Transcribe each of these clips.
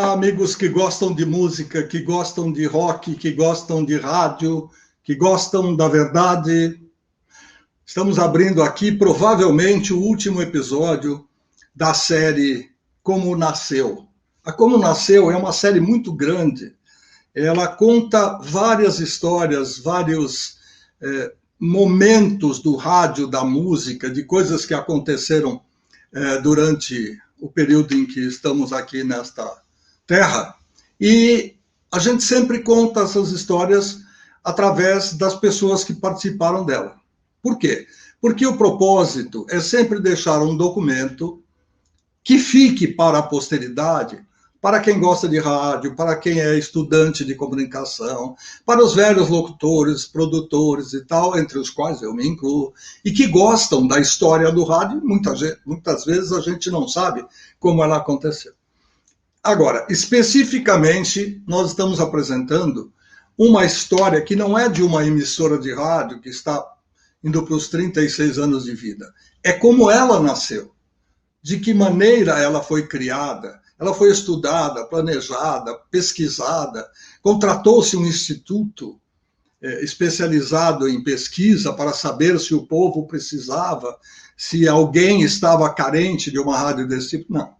Olá, amigos que gostam de música, que gostam de rock, que gostam de rádio, que gostam da verdade. Estamos abrindo aqui, provavelmente, o último episódio da série Como Nasceu. A Como Nasceu é uma série muito grande. Ela conta várias histórias, vários momentos do rádio, da música, de coisas que aconteceram durante o período em que estamos aqui nesta terra. E a gente sempre conta essas histórias através das pessoas que participaram dela. Por quê? Porque o propósito é sempre deixar um documento que fique para a posteridade, para quem gosta de rádio, para quem é estudante de comunicação, para os velhos locutores, produtores e tal, entre os quais eu me incluo, e que gostam da história do rádio. Muitas vezes a gente não sabe como ela aconteceu. Agora, especificamente, nós estamos apresentando uma história que não é de uma emissora de rádio que está indo para os 36 anos de vida. É como ela nasceu, de que maneira ela foi criada. Ela foi estudada, planejada, pesquisada, contratou-se um instituto especializado em pesquisa para saber se o povo precisava, se alguém estava carente de uma rádio desse tipo. Não.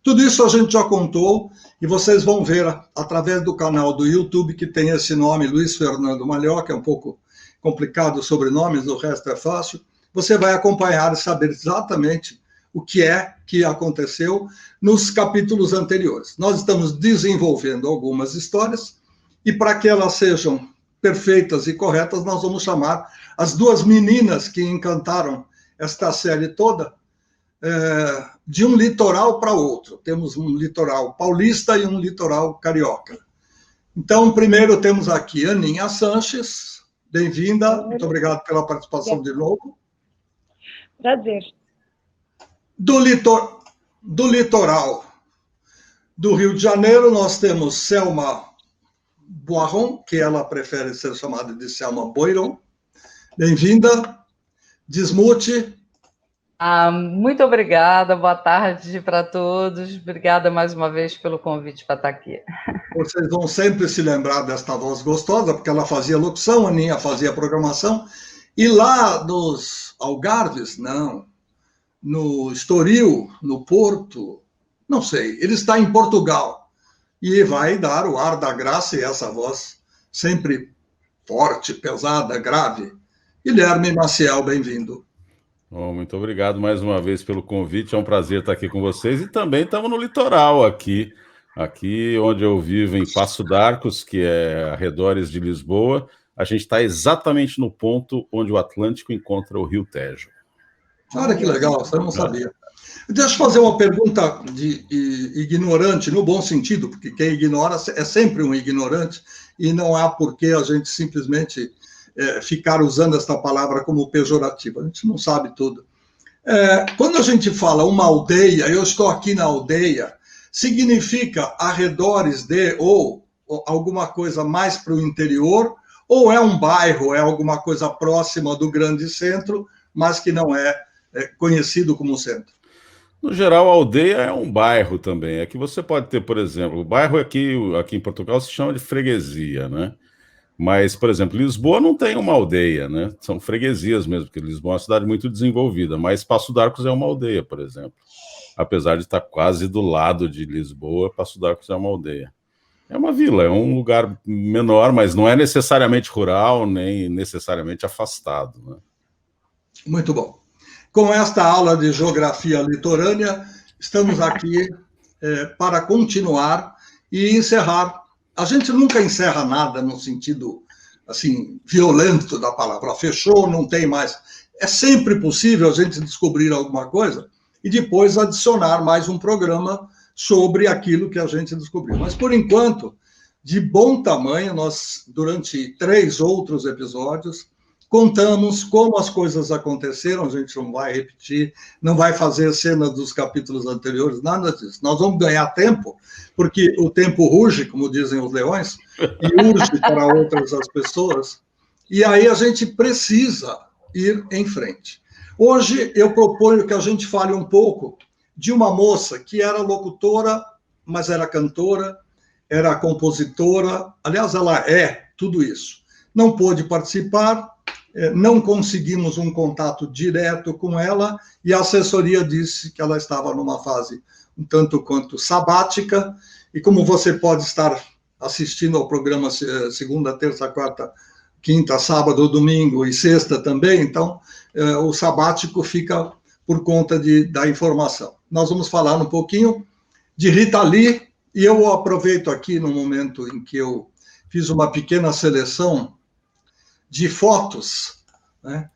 Tudo isso a gente já contou e vocês vão ver através do canal do YouTube, que tem esse nome, Luiz Fernando Malhó, que é um pouco complicado o sobrenome, o resto é fácil. Você vai acompanhar e saber exatamente o que é que aconteceu nos capítulos anteriores. Nós estamos desenvolvendo algumas histórias e para que elas sejam perfeitas e corretas, nós vamos chamar as duas meninas que encantaram esta série toda de um litoral para outro. Temos um litoral paulista e um litoral carioca. Então, primeiro temos aqui Aninha Sanches. Bem-vinda, muito obrigado pela participação de novo. Prazer. Do litoral do Rio de Janeiro, nós temos Selma Boiron, que ela prefere ser chamada de Selma Boiron. Bem-vinda. Desmute. Muito obrigada, boa tarde para todos. Obrigada mais uma vez pelo convite para estar aqui. Vocês vão sempre se lembrar desta voz gostosa, porque ela fazia locução, a Aninha fazia programação. E lá nos Algarves, não. No Estoril, no Porto, não sei, ele está em Portugal e vai dar o ar da graça e essa voz sempre forte, pesada, grave. Guilherme Maciel, bem-vindo. Bom, muito obrigado mais uma vez pelo convite, é um prazer estar aqui com vocês e também estamos no litoral aqui onde eu vivo em Passo d'Arcos, que é arredores de Lisboa. A gente está exatamente no ponto onde o Atlântico encontra o Rio Tejo. Olha que legal, você não sabia. Deixa eu fazer uma pergunta de ignorante, no bom sentido, porque quem ignora é sempre um ignorante, e não há por que a gente simplesmente ficar usando esta palavra como pejorativa. A gente não sabe tudo. Quando a gente fala uma aldeia, eu estou aqui na aldeia, significa arredores de, ou alguma coisa mais para o interior, ou é um bairro, é alguma coisa próxima do grande centro, mas que não é conhecido como centro. No geral, a aldeia é um bairro também. É que você pode ter, por exemplo, o bairro aqui em Portugal se chama de freguesia, né? Mas, por exemplo, Lisboa não tem uma aldeia, né? São freguesias mesmo, porque Lisboa é uma cidade muito desenvolvida, mas Passo d'Arcos é uma aldeia, por exemplo. Apesar de estar quase do lado de Lisboa, Passo d'Arcos é uma aldeia. É uma vila, é um lugar menor, mas não é necessariamente rural, nem necessariamente afastado, né? Muito bom. Com esta aula de geografia litorânea, estamos aqui para continuar e encerrar. A gente nunca encerra nada no sentido assim violento da palavra. Fechou, não tem mais. É sempre possível a gente descobrir alguma coisa e depois adicionar mais um programa sobre aquilo que a gente descobriu. Mas, por enquanto, de bom tamanho, nós, durante 3 outros episódios, contamos como as coisas aconteceram. A gente não vai repetir, não vai fazer cena dos capítulos anteriores, nada disso. Nós vamos ganhar tempo, porque o tempo ruge, como dizem os leões, e urge para outras as pessoas, e aí a gente precisa ir em frente. Hoje eu proponho que a gente fale um pouco de uma moça que era locutora mas era cantora, era compositora, aliás, ela é tudo isso. Não pôde participar, não conseguimos um contato direto com ela, e a assessoria disse que ela estava numa fase um tanto quanto sabática, e como você pode estar assistindo ao programa segunda, terça, quarta, quinta, sábado, domingo e sexta também, então o sabático fica por conta da informação. Nós vamos falar um pouquinho de Rita Lee, e eu aproveito aqui no momento em que eu fiz uma pequena seleção de fotos, né,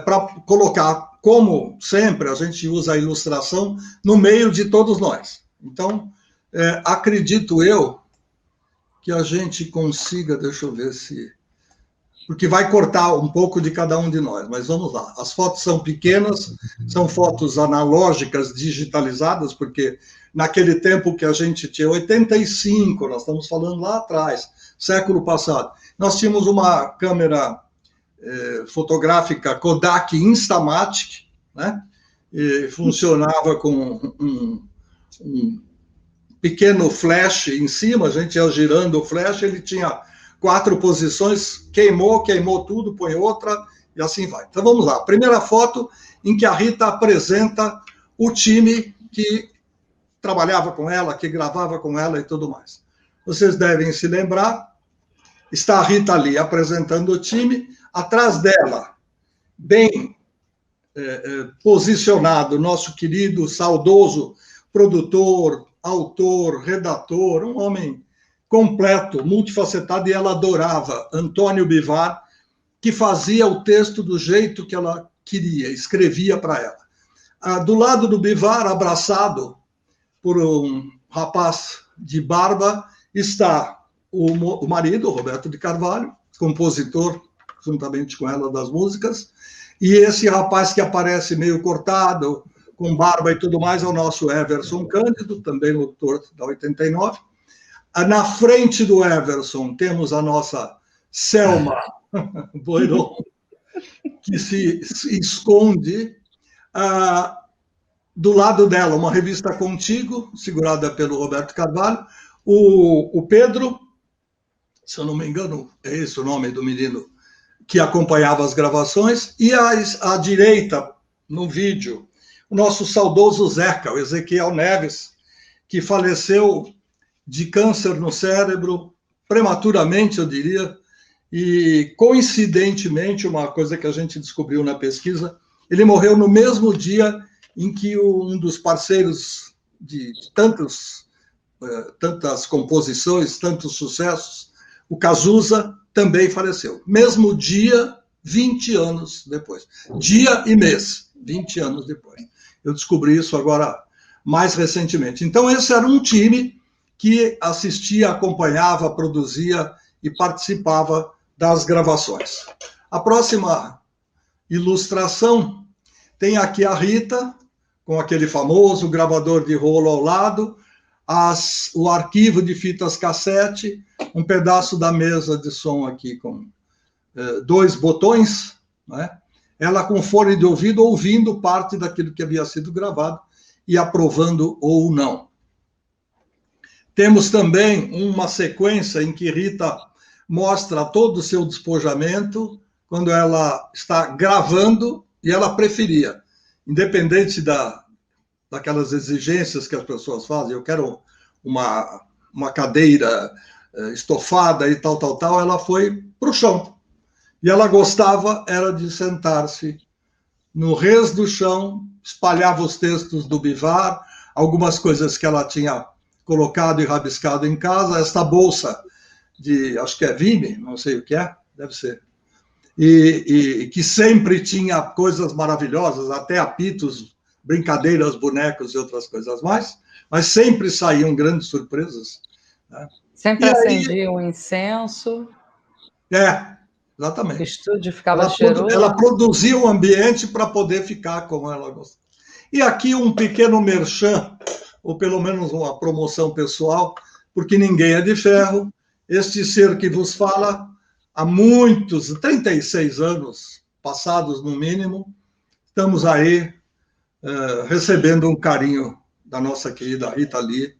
para colocar, como sempre, a gente usa a ilustração no meio de todos nós. Então, acredito eu que a gente consiga, deixa eu ver se... porque vai cortar um pouco de cada um de nós, mas vamos lá. As fotos são pequenas, são fotos analógicas, digitalizadas, porque naquele tempo que a gente tinha, 85, nós estamos falando lá atrás, século passado, nós tínhamos uma câmera fotográfica Kodak Instamatic, né? E funcionava com um pequeno flash em cima, a gente ia girando o flash, ele tinha 4 posições, queimou tudo, põe outra, e assim vai. Então vamos lá. Primeira foto em que a Rita apresenta o time que trabalhava com ela, que gravava com ela e tudo mais. Vocês devem se lembrar, está a Rita ali apresentando o time, atrás dela, bem posicionado, nosso querido, saudoso produtor, autor, redator, um homem completo, multifacetado, e ela adorava Antônio Bivar, que fazia o texto do jeito que ela queria, escrevia para ela. Do lado do Bivar, abraçado por um rapaz de barba, está o marido, Roberto de Carvalho, compositor, juntamente com ela, das músicas, e esse rapaz que aparece meio cortado, com barba e tudo mais, é o nosso Everson Cândido, também locutor da 89. Na frente do Everson temos a nossa Selma Boiron, que se esconde. Do lado dela, uma revista Contigo, segurada pelo Roberto Carvalho. O Pedro, se eu não me engano, é esse o nome do menino que acompanhava as gravações. E à direita, no vídeo, o nosso saudoso Zeca, o Ezequiel Neves, que faleceu de câncer no cérebro, prematuramente, eu diria, e coincidentemente, uma coisa que a gente descobriu na pesquisa, ele morreu no mesmo dia em que um dos parceiros de tantas composições, tantos sucessos, o Cazuza, também faleceu. Mesmo dia, 20 anos depois. Dia e mês, 20 anos depois. Eu descobri isso agora mais recentemente. Então, esse era um time que assistia, acompanhava, produzia e participava das gravações. A próxima ilustração tem aqui a Rita, com aquele famoso gravador de rolo ao lado, o arquivo de fitas cassete, um pedaço da mesa de som aqui com 2 botões, né? Ela com fone de ouvido, ouvindo parte daquilo que havia sido gravado e aprovando ou não. Temos também uma sequência em que Rita mostra todo o seu despojamento quando ela está gravando, e ela preferia, independente daquelas exigências que as pessoas fazem, eu quero uma cadeira estofada e tal, ela foi para o chão. E ela gostava era de sentar-se no res do chão, espalhava os textos do Bivar, algumas coisas que ela tinha colocado e rabiscado em casa, esta bolsa de, acho que é Vime, não sei o que é, deve ser, e que sempre tinha coisas maravilhosas, até apitos, brincadeiras, bonecos e outras coisas mais, mas sempre saíam grandes surpresas, né? Sempre acendia um incenso. Exatamente. O estúdio ficava cheiroso. Ela produzia um ambiente para poder ficar como ela gostava. E aqui um pequeno merchan, ou pelo menos uma promoção pessoal, porque ninguém é de ferro. Este ser que vos fala, há muitos, 36 anos passados no mínimo, estamos aí recebendo um carinho da nossa querida Rita Lee,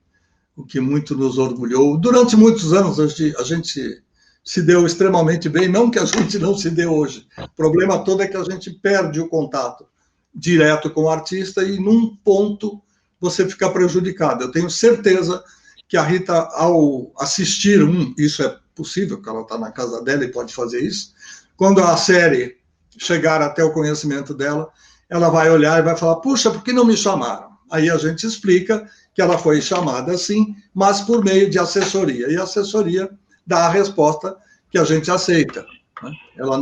o que muito nos orgulhou. Durante muitos anos a gente se deu extremamente bem, não que a gente não se dê hoje. O problema todo é que a gente perde o contato direto com o artista e num ponto você fica prejudicado. Eu tenho certeza que a Rita, ao assistir isso é possível, que ela está na casa dela e pode fazer isso, quando a série chegar até o conhecimento dela, ela vai olhar e vai falar, puxa, por que não me chamaram? Aí a gente explica que ela foi chamada assim, mas por meio de assessoria. E a assessoria dá a resposta que a gente aceita. Né? Ela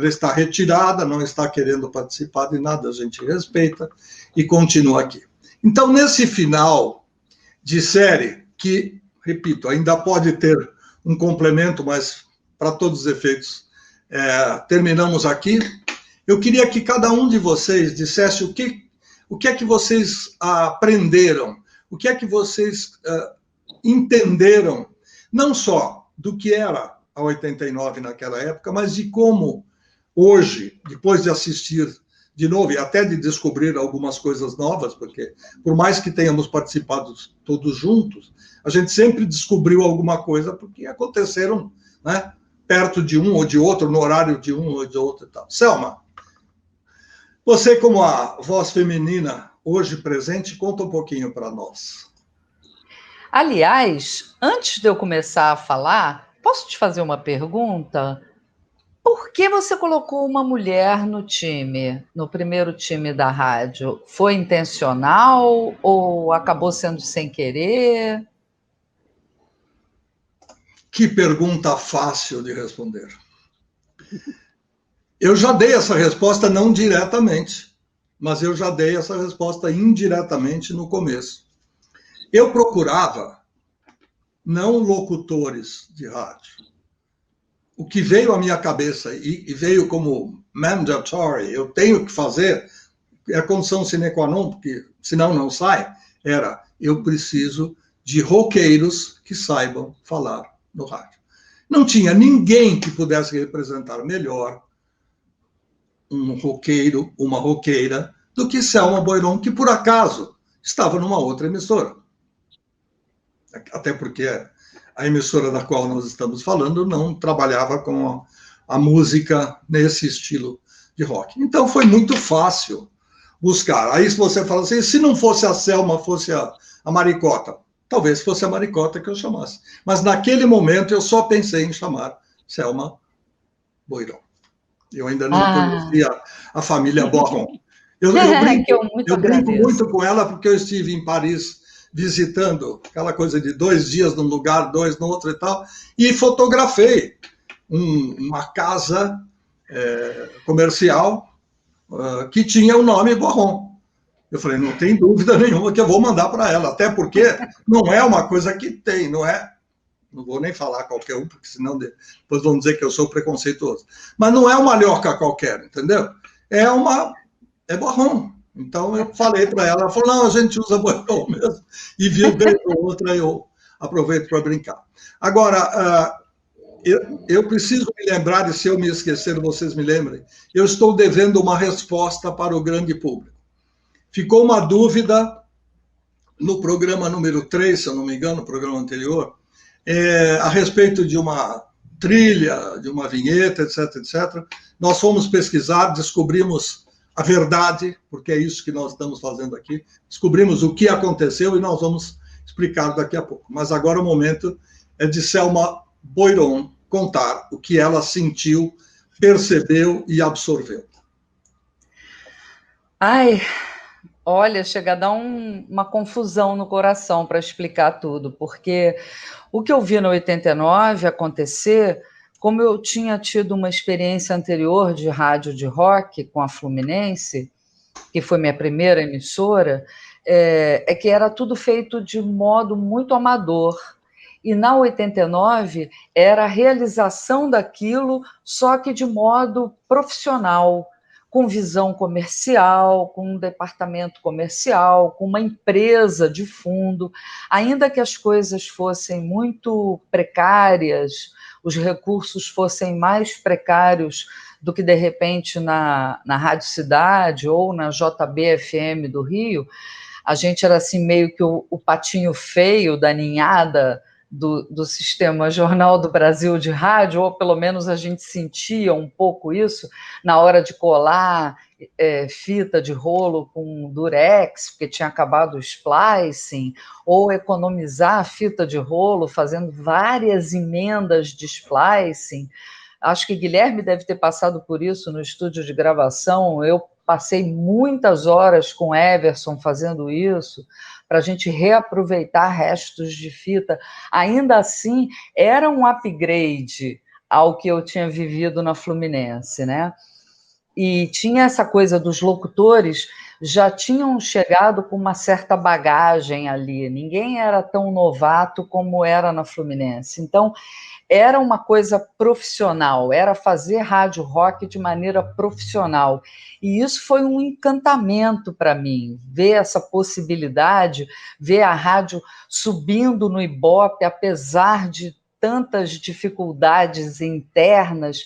está retirada, não está querendo participar de nada, a gente respeita e continua aqui. Então, nesse final de série, que, repito, ainda pode ter um complemento, mas para todos os efeitos, terminamos aqui. Eu queria que cada um de vocês dissesse o que é que vocês aprenderam, o que é que vocês entenderam, não só do que era a 89 naquela época, mas de como hoje, depois de assistir de novo e até de descobrir algumas coisas novas, porque por mais que tenhamos participado todos juntos, a gente sempre descobriu alguma coisa porque aconteceram, né, perto de um ou de outro, no horário de um ou de outro e tal. Selma, você como a voz feminina hoje presente, conta um pouquinho para nós. Aliás, antes de eu começar a falar, posso te fazer uma pergunta? Por que você colocou uma mulher no time, no primeiro time da rádio? Foi intencional ou acabou sendo sem querer? Que pergunta fácil de responder. Eu já dei essa resposta não diretamente, mas eu já dei essa resposta indiretamente no começo. Eu procurava não locutores de rádio. O que veio à minha cabeça e veio como mandatory, eu tenho que fazer, é a condição sine qua non, porque senão não sai, eu preciso de roqueiros que saibam falar no rádio. Não tinha ninguém que pudesse representar melhor um roqueiro, uma roqueira, do que Selma Boiron, que por acaso estava numa outra emissora. Até porque a emissora da qual nós estamos falando não trabalhava com a música nesse estilo de rock. Então foi muito fácil buscar. Aí se você fala assim, se não fosse a Selma, fosse a Maricota, talvez fosse a Maricota que eu chamasse. Mas naquele momento eu só pensei em chamar Selma Boiron. Eu ainda não conhecia a família Boiron. Eu brinco muito com ela porque eu estive em Paris visitando aquela coisa de 2 dias num lugar, 2 no outro e tal, e fotografei uma casa comercial que tinha o nome Boiron. Eu falei, não tem dúvida nenhuma que eu vou mandar para ela, até porque não é uma coisa que tem, não vou nem falar qualquer um, porque senão depois vão dizer que eu sou preconceituoso. Mas não é uma Lhoca qualquer, entendeu? É Boiron. Então eu falei para ela, ela falou, não, a gente usa Boiron mesmo. E vi bem outra, eu aproveito para brincar. Agora, eu preciso me lembrar, e se eu me esquecer, vocês me lembrem, eu estou devendo uma resposta para o grande público. Ficou uma dúvida no programa número 3, se eu não me engano, no programa anterior, a respeito de uma trilha, de uma vinheta, etc, etc. Nós fomos pesquisar, descobrimos a verdade, porque é isso que nós estamos fazendo aqui, descobrimos o que aconteceu e nós vamos explicar daqui a pouco. Mas agora o momento é de Selma Boiron contar o que ela sentiu, percebeu e absorveu. Ai, olha, chega a dar uma confusão no coração para explicar tudo, porque o que eu vi no 89 acontecer, como eu tinha tido uma experiência anterior de rádio de rock com a Fluminense, que foi minha primeira emissora, é que era tudo feito de modo muito amador. E na 89 era a realização daquilo, só que de modo profissional, com visão comercial, com um departamento comercial, com uma empresa de fundo, ainda que as coisas fossem muito precárias, os recursos fossem mais precários do que, de repente, na Rádio Cidade ou na JB-FM do Rio, A gente era assim meio que o patinho feio da ninhada do Sistema Jornal do Brasil de rádio, ou pelo menos a gente sentia um pouco isso na hora de colar fita de rolo com durex, porque tinha acabado o splicing, ou economizar a fita de rolo fazendo várias emendas de splicing. Acho que Guilherme deve ter passado por isso no estúdio de gravação. Eu passei muitas horas com Everson fazendo isso, para a gente reaproveitar restos de fita. Ainda assim, era um upgrade ao que eu tinha vivido na Fluminense, né? E tinha essa coisa dos locutores, já tinham chegado com uma certa bagagem ali, ninguém era tão novato como era na Fluminense. Então, era uma coisa profissional, era fazer rádio rock de maneira profissional. E isso foi um encantamento para mim, ver essa possibilidade, ver a rádio subindo no Ibope, apesar de tantas dificuldades internas,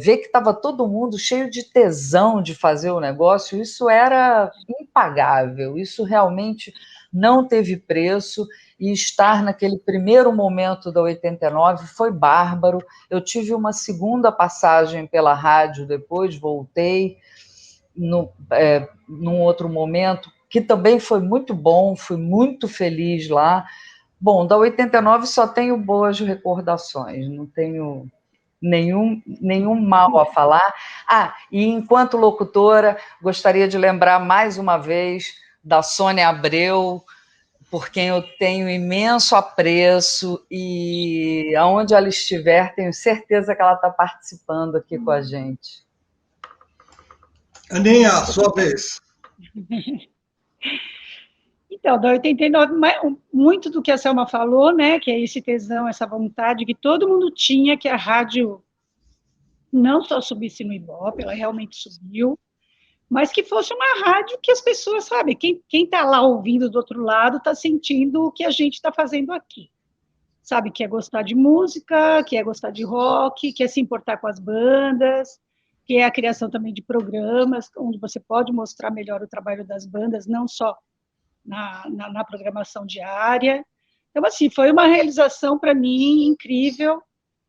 ver que estava todo mundo cheio de tesão de fazer o negócio, isso era impagável, isso realmente não teve preço. E estar naquele primeiro momento da 89 foi bárbaro. Eu tive uma segunda passagem pela rádio depois, voltei num outro momento, que também foi muito bom, fui muito feliz lá. Bom, da 89 só tenho boas recordações, não tenho nenhum mal a falar. E enquanto locutora, gostaria de lembrar mais uma vez da Sônia Abreu, por quem eu tenho imenso apreço, e aonde ela estiver, tenho certeza que ela está participando aqui com a gente. Aninha, sua vez. Então, da 89, muito do que a Selma falou, né, que é esse tesão, essa vontade que todo mundo tinha, que a rádio não só subisse no Ibope, ela realmente subiu, mas que fosse uma rádio que as pessoas, sabe, quem está lá ouvindo do outro lado está sentindo o que a gente está fazendo aqui, sabe, que é gostar de música, que é gostar de rock, que é se importar com as bandas, que é a criação também de programas, onde você pode mostrar melhor o trabalho das bandas, não só na programação diária. Então, assim, foi uma realização para mim incrível.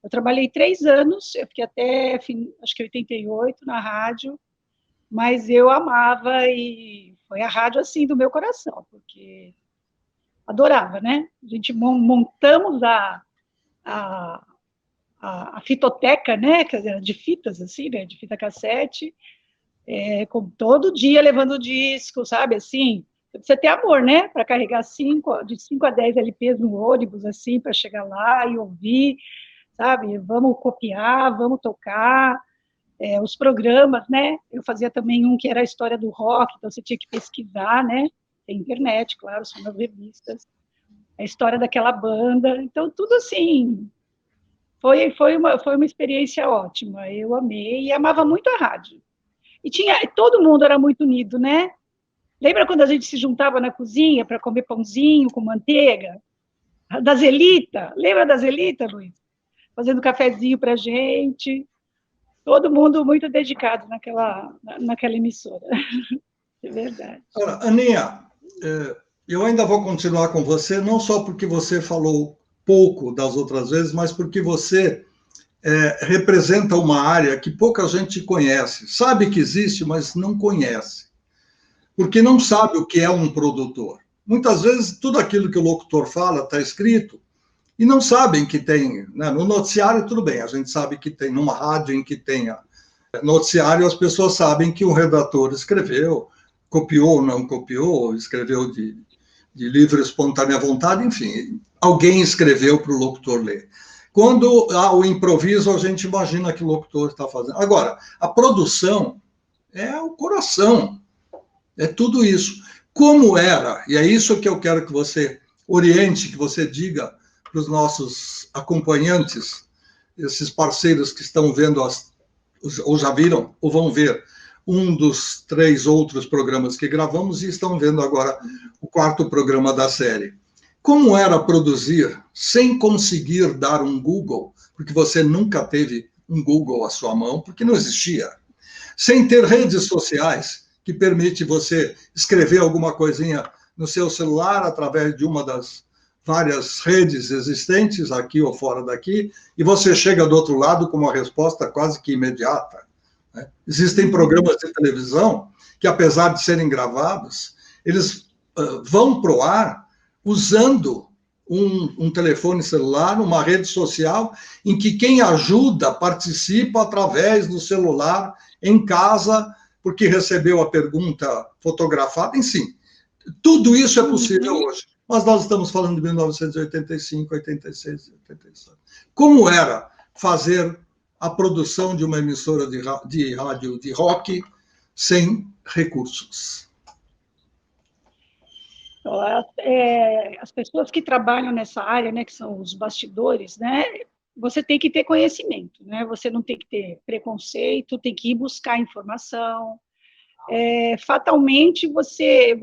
Eu trabalhei 3 anos, eu fiquei até, acho que 88, na rádio, mas eu amava, e foi a rádio, assim, do meu coração, porque adorava, né? A gente montamos a fitoteca, né? De fitas, assim, né? De fita cassete, todo dia levando disco, sabe? Assim, você ter amor, né? Para carregar de 5 a 10 LPs no ônibus, assim, para chegar lá e ouvir, sabe? Vamos copiar, vamos tocar. Os programas, né? Eu fazia também um que era a história do rock, então você tinha que pesquisar, né? Tem internet, claro, são nas revistas. A história daquela banda. Então, tudo assim, foi uma experiência ótima. Eu amei e amava muito a rádio. E todo mundo era muito unido, né? Lembra quando a gente se juntava na cozinha para comer pãozinho com manteiga? Da Zelita? Lembra da Zelita, Luiz? Fazendo cafezinho para a gente. Todo mundo muito dedicado naquela emissora. É verdade. Ora, Aninha, eu ainda vou continuar com você, não só porque você falou pouco das outras vezes, mas porque você representa uma área que pouca gente conhece. Sabe que existe, mas não conhece. Porque não sabe o que é um produtor. Muitas vezes, tudo aquilo que o locutor fala está escrito, e não sabem que tem, né? No noticiário, tudo bem, a gente sabe que tem, numa rádio em que tenha noticiário, as pessoas sabem que o redator escreveu, copiou ou não copiou, escreveu de livre espontânea vontade, enfim, alguém escreveu para o locutor ler. Quando há o improviso, a gente imagina que o locutor está fazendo. Agora, a produção é o coração, é tudo isso. Como era, e é isso que eu quero que você oriente, que você diga para os nossos acompanhantes, esses parceiros que estão vendo, ou já viram, ou vão ver, um dos 3 outros programas que gravamos e estão vendo agora o 4º programa da série. Como era produzir sem conseguir dar um Google, porque você nunca teve um Google à sua mão, porque não existia, sem ter redes sociais, que permite você escrever alguma coisinha no seu celular através de uma das várias redes existentes, aqui ou fora daqui, e você chega do outro lado com uma resposta quase que imediata, né? Existem programas de televisão que, apesar de serem gravados, eles vão para o ar usando um telefone celular, uma rede social, em que quem ajuda participa através do celular, em casa, porque recebeu a pergunta fotografada, enfim. Tudo isso é possível hoje. Mas nós estamos falando de 1985, 86, 87. Como era fazer a produção de uma emissora de rádio de rock sem recursos? As pessoas que trabalham nessa área, né, que são os bastidores, né, você tem que ter conhecimento, né? Você não tem que ter preconceito, tem que ir buscar informação. Fatalmente, você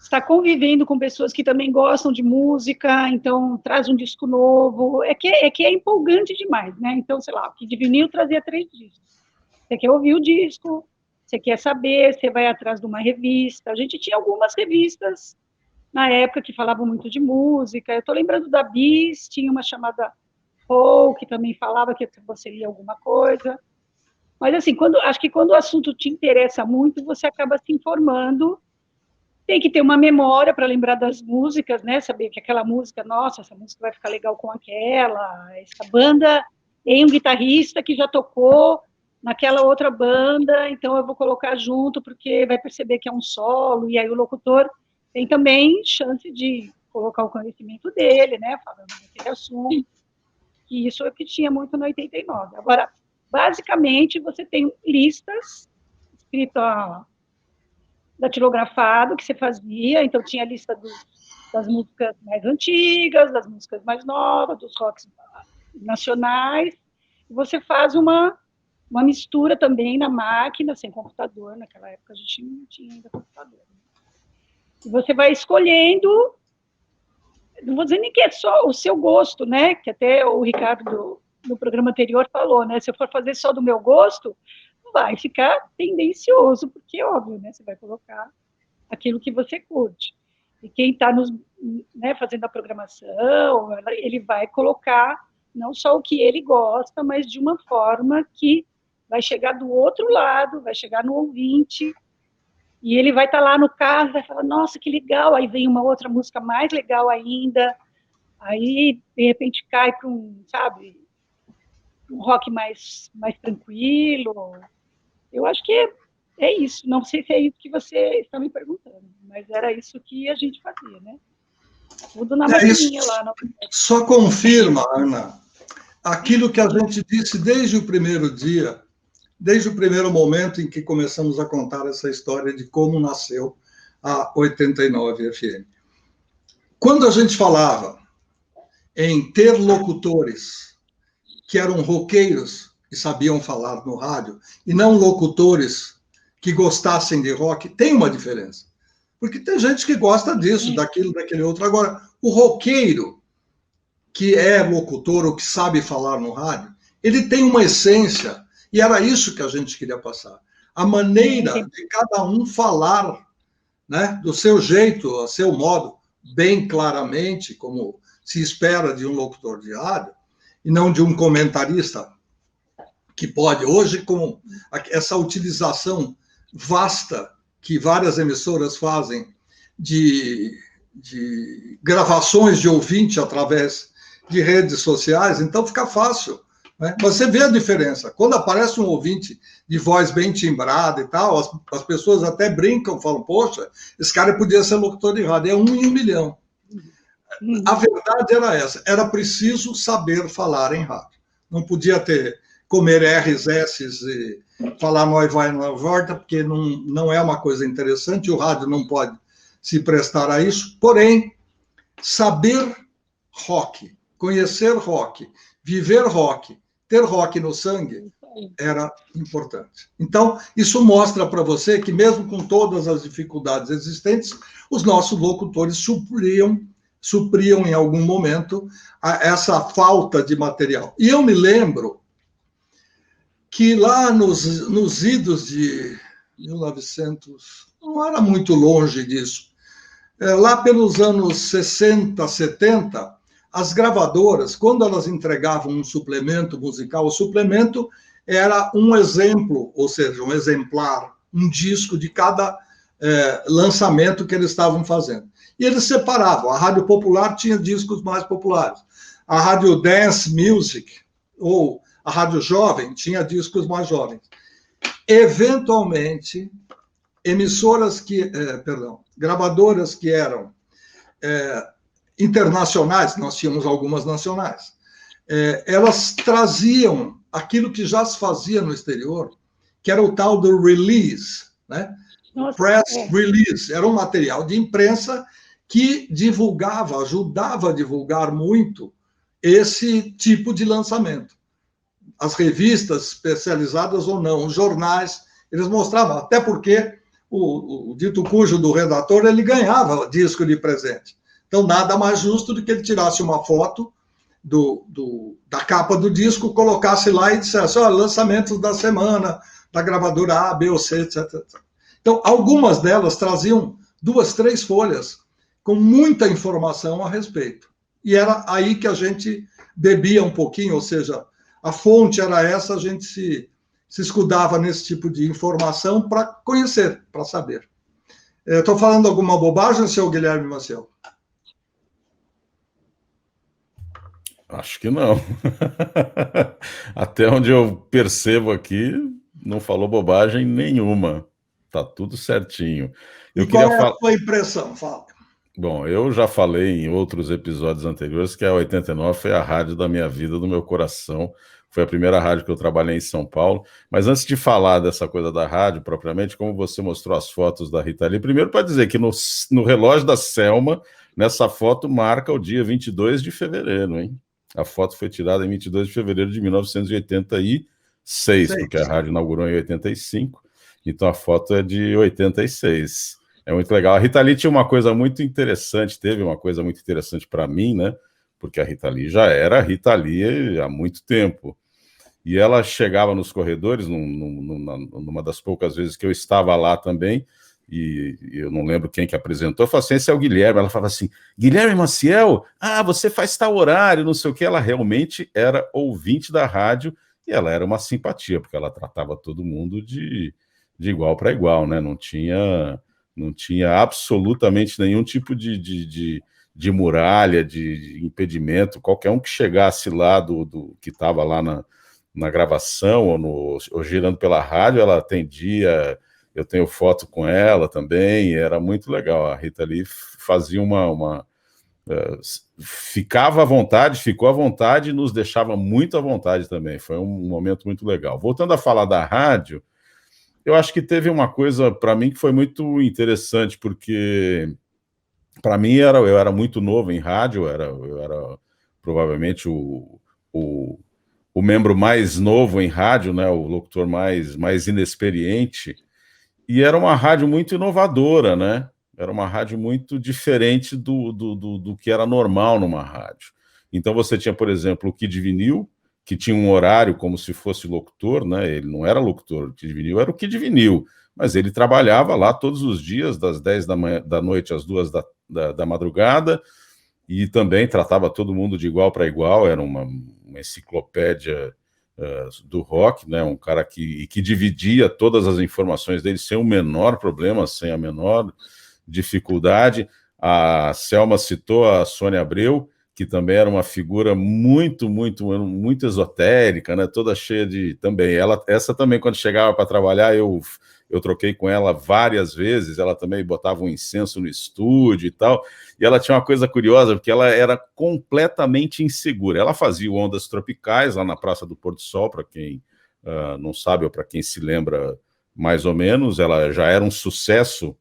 está convivendo com pessoas que também gostam de música, então traz um disco novo. É que é empolgante demais, né? Então, sei lá, o Kid Vinil trazia 3 discos. Você quer ouvir o disco, você quer saber, você vai atrás de uma revista. A gente tinha algumas revistas na época que falavam muito de música. Eu estou lembrando da Bis, tinha uma chamada Ou, que também falava que você lia alguma coisa. Mas, assim, acho que quando o assunto te interessa muito, você acaba se informando. Tem que ter uma memória para lembrar das músicas, né? Saber que aquela música, nossa, essa música vai ficar legal com aquela. Essa banda tem um guitarrista que já tocou naquela outra banda, então eu vou colocar junto, porque vai perceber que é um solo, e aí o locutor tem também chance de colocar o conhecimento dele, né? Falando daquele assunto. E isso é o que tinha muito no 89. Agora, basicamente, você tem listas escritas datilografado que você fazia, então tinha a lista das músicas mais antigas, das músicas mais novas, dos rocks nacionais, e você faz uma mistura também na máquina, sem computador, naquela época a gente não tinha ainda computador. E você vai escolhendo, não vou dizer nem que é só o seu gosto, né, que até o Ricardo no programa anterior falou, né, se eu for fazer só do meu gosto, vai ficar tendencioso, porque, óbvio, né, você vai colocar aquilo que você curte. E quem está né, fazendo a programação, ele vai colocar não só o que ele gosta, mas de uma forma que vai chegar do outro lado, vai chegar no ouvinte, e ele vai estar lá no carro, vai falar, nossa, que legal, aí vem uma outra música mais legal ainda, aí, de repente, cai para um rock mais tranquilo. Eu acho que é isso. Não sei se é isso que você está me perguntando, mas era isso que a gente fazia, né? Tudo na maquininha lá. Só confirma, Ana, aquilo que a gente disse desde o primeiro dia, desde o primeiro momento em que começamos a contar essa história de como nasceu a 89 FM. Quando a gente falava em ter locutores que eram roqueiros e sabiam falar no rádio, e não locutores que gostassem de rock, tem uma diferença. Porque tem gente que gosta disso, daquilo, daquele outro. Agora, o roqueiro, que é locutor ou que sabe falar no rádio, ele tem uma essência, e era isso que a gente queria passar. A maneira de cada um falar, né, do seu jeito, a seu modo, bem claramente, como se espera de um locutor de rádio, e não de um comentarista que pode, hoje, com essa utilização vasta que várias emissoras fazem de gravações de ouvinte através de redes sociais, então fica fácil, né? Você vê a diferença. Quando aparece um ouvinte de voz bem timbrada e tal, as pessoas até brincam, falam, poxa, esse cara podia ser locutor de rádio, é 1 em 1 milhão. A verdade era essa, era preciso saber falar em rádio. Não podia comer R's, S's e falar nós vai, nós volta, porque não é uma coisa interessante, o rádio não pode se prestar a isso, porém, saber rock, conhecer rock, viver rock, ter rock no sangue, era importante. Então, isso mostra para você que, mesmo com todas as dificuldades existentes, os nossos locutores supriam em algum momento essa falta de material. E eu me lembro que lá nos idos de 1900, não era muito longe disso. Lá pelos anos 60, 70, as gravadoras, quando elas entregavam um suplemento musical, o suplemento era um exemplo, ou seja, um exemplar, um disco de cada lançamento que eles estavam fazendo. E eles separavam. A Rádio Popular tinha discos mais populares. A Rádio Dance Music, ou a Rádio Jovem, tinha discos mais jovens. Eventualmente, gravadoras que eram internacionais, nós tínhamos algumas nacionais, elas traziam aquilo que já se fazia no exterior, que era o tal do release, né? Press release, era um material de imprensa que divulgava, ajudava a divulgar muito esse tipo de lançamento. As revistas especializadas ou não, os jornais, eles mostravam, até porque o dito cujo do redator, ele ganhava disco de presente. Então, nada mais justo do que ele tirasse uma foto da capa do disco, colocasse lá e dissesse, lançamentos da semana, da gravadora A, B ou C, etc. Então, algumas delas traziam 2, 3 folhas com muita informação a respeito. E era aí que a gente bebia um pouquinho, ou seja, a fonte era essa, a gente se escudava nesse tipo de informação para conhecer, para saber. Estou falando alguma bobagem, senhor Guilherme Maciel? Acho que não. Até onde eu percebo aqui, não falou bobagem nenhuma. Tá tudo certinho. Qual é a sua impressão? Fala. Bom, eu já falei em outros episódios anteriores que a 89 foi a rádio da minha vida, do meu coração. Foi a primeira rádio que eu trabalhei em São Paulo. Mas antes de falar dessa coisa da rádio, propriamente, como você mostrou as fotos da Rita Lee, primeiro para dizer que no relógio da Selma, nessa foto marca o dia 22 de fevereiro, hein? A foto foi tirada em 22 de fevereiro de 1986, porque a rádio inaugurou em 85. Então a foto é de 86. É muito legal. A Rita Lee tinha uma coisa muito interessante, teve uma coisa muito interessante para mim, né? Porque a Rita Lee já era a Rita Lee há muito tempo. E ela chegava nos corredores, numa das poucas vezes que eu estava lá também, e eu não lembro quem que apresentou, eu falei assim, esse é o Guilherme. Ela falava assim, Guilherme Maciel, você faz tal horário, não sei o que. Ela realmente era ouvinte da rádio, e ela era uma simpatia, porque ela tratava todo mundo de igual para igual, né? Não tinha absolutamente nenhum tipo de muralha, de impedimento. Qualquer um que chegasse lá que estava lá na gravação ou girando pela rádio, ela atendia. Eu tenho foto com ela também, era muito legal. A Rita Lee fazia ficava à vontade, ficou à vontade e nos deixava muito à vontade também. Foi um momento muito legal. Voltando a falar da rádio, eu acho que teve uma coisa para mim que foi muito interessante, porque para mim eu era muito novo em rádio, eu era provavelmente o membro mais novo em rádio, né, o locutor mais inexperiente, e era uma rádio muito inovadora, né? Era uma rádio muito diferente do que era normal numa rádio. Então você tinha, por exemplo, o Kid Vinil, que tinha um horário como se fosse locutor, né? Ele não era locutor, o Kid Vinil era o Kid Vinil, mas ele trabalhava lá todos os dias, das 10 da noite às 2 da madrugada, e também tratava todo mundo de igual para igual, era uma enciclopédia do rock, né? Um cara que dividia todas as informações dele sem o menor problema, sem a menor dificuldade. A Selma citou a Sônia Abreu, que também era uma figura muito esotérica, né? Toda cheia de... também. Essa também, quando chegava para trabalhar, eu troquei com ela várias vezes. Ela também botava um incenso no estúdio e tal. E ela tinha uma coisa curiosa, porque ela era completamente insegura. Ela fazia Ondas Tropicais lá na Praça do Pôr do Sol, para quem não sabe ou para quem se lembra mais ou menos. Ela já era um sucesso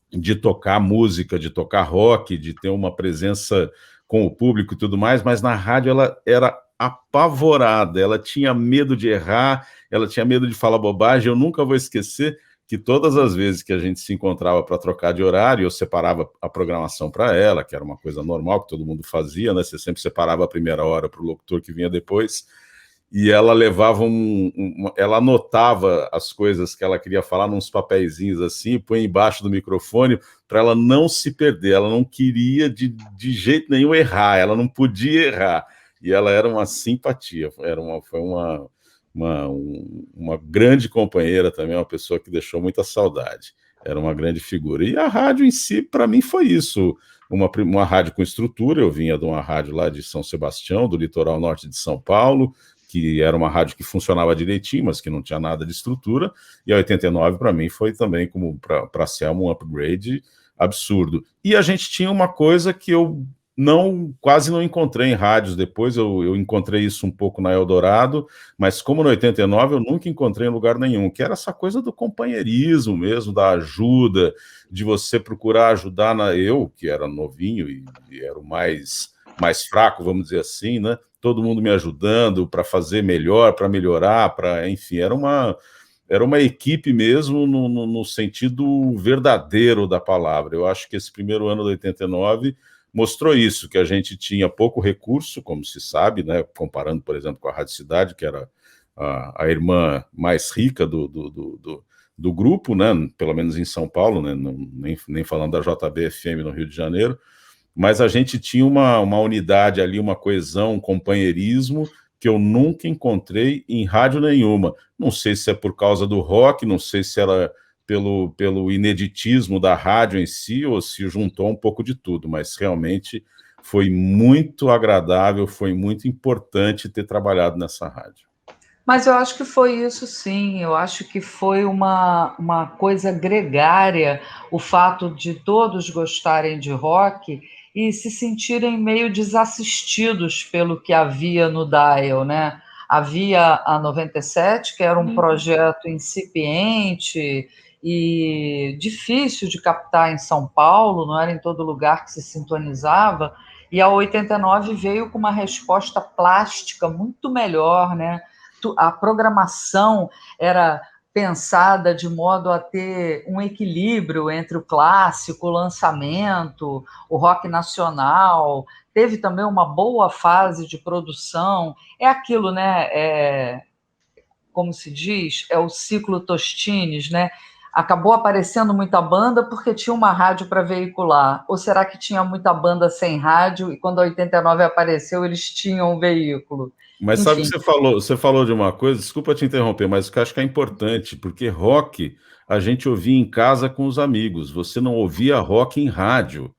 de tocar música, de tocar rock, de ter uma presença com o público e tudo mais, mas na rádio ela era apavorada, ela tinha medo de errar, ela tinha medo de falar bobagem. Eu nunca vou esquecer que todas as vezes que a gente se encontrava para trocar de horário, eu separava a programação para ela, que era uma coisa normal, que todo mundo fazia, né? Você sempre separava a primeira hora para o locutor que vinha depois, e ela levava ela anotava as coisas que ela queria falar nos papeizinhos assim, põe embaixo do microfone para ela não se perder. Ela não queria de jeito nenhum errar, ela não podia errar. E ela era uma simpatia, foi uma grande companheira também, uma pessoa que deixou muita saudade. Era uma grande figura. E a rádio em si, para mim, foi isso. Uma rádio com estrutura. Eu vinha de uma rádio lá de São Sebastião, do litoral norte de São Paulo, que era uma rádio que funcionava direitinho, mas que não tinha nada de estrutura. E a 89, para mim, foi também como para a Selma um upgrade absurdo. E a gente tinha uma coisa que eu quase não encontrei em rádios depois, eu encontrei isso um pouco na Eldorado, mas como no 89 eu nunca encontrei em lugar nenhum, que era essa coisa do companheirismo mesmo, da ajuda, de você procurar ajudar eu, que era novinho e era o mais fraco, vamos dizer assim, né? Todo mundo me ajudando para fazer melhor, para melhorar, enfim, era uma equipe mesmo no sentido verdadeiro da palavra. Eu acho que esse primeiro ano de 89 mostrou isso, que a gente tinha pouco recurso, como se sabe, né, comparando, por exemplo, com a Rádio Cidade, que era a irmã mais rica do grupo, né, pelo menos em São Paulo, né, nem falando da JB-FM no Rio de Janeiro, mas a gente tinha uma unidade ali, uma coesão, um companheirismo que eu nunca encontrei em rádio nenhuma. Não sei se é por causa do rock, não sei se era pelo ineditismo da rádio em si, ou se juntou um pouco de tudo, mas realmente foi muito agradável, foi muito importante ter trabalhado nessa rádio. Mas eu acho que foi isso, sim. Eu acho que foi uma coisa gregária o fato de todos gostarem de rock e se sentirem meio desassistidos pelo que havia no Dial, né? Havia a 97, que era um projeto incipiente e difícil de captar em São Paulo, não era em todo lugar que se sintonizava, e a 89 veio com uma resposta plástica muito melhor, né? A programação era pensada de modo a ter um equilíbrio entre o clássico, o lançamento, o rock nacional. Teve também uma boa fase de produção. É aquilo, né? Como se diz, é o ciclo Tostines, né? Acabou aparecendo muita banda porque tinha uma rádio para veicular. Ou será que tinha muita banda sem rádio e quando a 89 apareceu eles tinham um veículo? Mas Enfim. sabe o que você falou? Você falou de uma coisa, desculpa te interromper, mas o que eu acho que é importante, porque rock a gente ouvia em casa com os amigos, você não ouvia rock em rádio.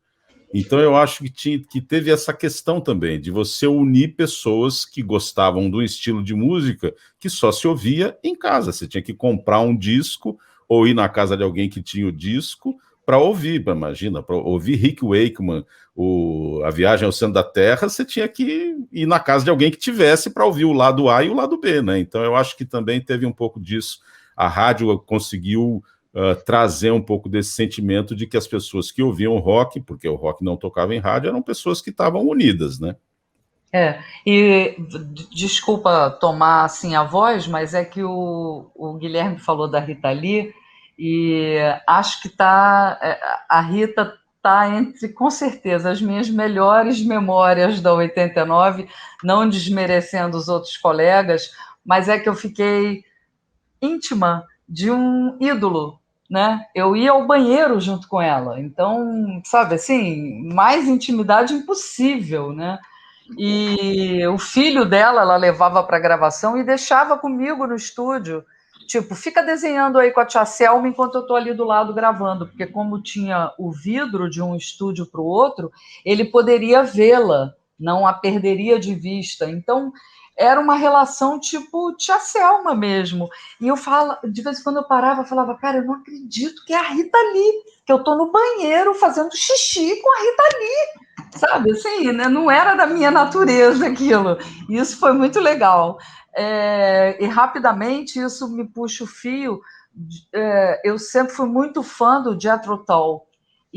Então eu acho que teve essa questão também, de você unir pessoas que gostavam do estilo de música que só se ouvia em casa. Você tinha que comprar um disco ou ir na casa de alguém que tinha o disco para ouvir. Imagina, para ouvir Rick Wakeman, A Viagem ao Centro da Terra, você tinha que ir na casa de alguém que tivesse para ouvir o lado A e o lado B, né? Então eu acho que também teve um pouco disso. A rádio conseguiu trazer um pouco desse sentimento de que as pessoas que ouviam rock, porque o rock não tocava em rádio, eram pessoas que estavam unidas, né? E desculpa tomar assim a voz, mas é que o Guilherme falou da Rita Lee e acho que a Rita está entre, com certeza, as minhas melhores memórias da 89, não desmerecendo os outros colegas, mas é que eu fiquei íntima de um ídolo, né? Eu ia ao banheiro junto com ela, então, sabe, assim, mais intimidade impossível, né? E o filho dela, ela levava para gravação e deixava comigo no estúdio, tipo, fica desenhando aí com a tia Selma enquanto eu estou ali do lado gravando, porque como tinha o vidro de um estúdio para o outro, ele poderia vê-la, não a perderia de vista. Então, era uma relação tipo tia Selma mesmo. E eu de vez em quando eu parava e falava, cara, eu não acredito que é a Rita Lee, que eu estou no banheiro fazendo xixi com a Rita Lee, sabe? Assim, né? Não era da minha natureza aquilo. Isso foi muito legal. E rapidamente isso me puxa o fio. Eu sempre fui muito fã do Jethro Tull.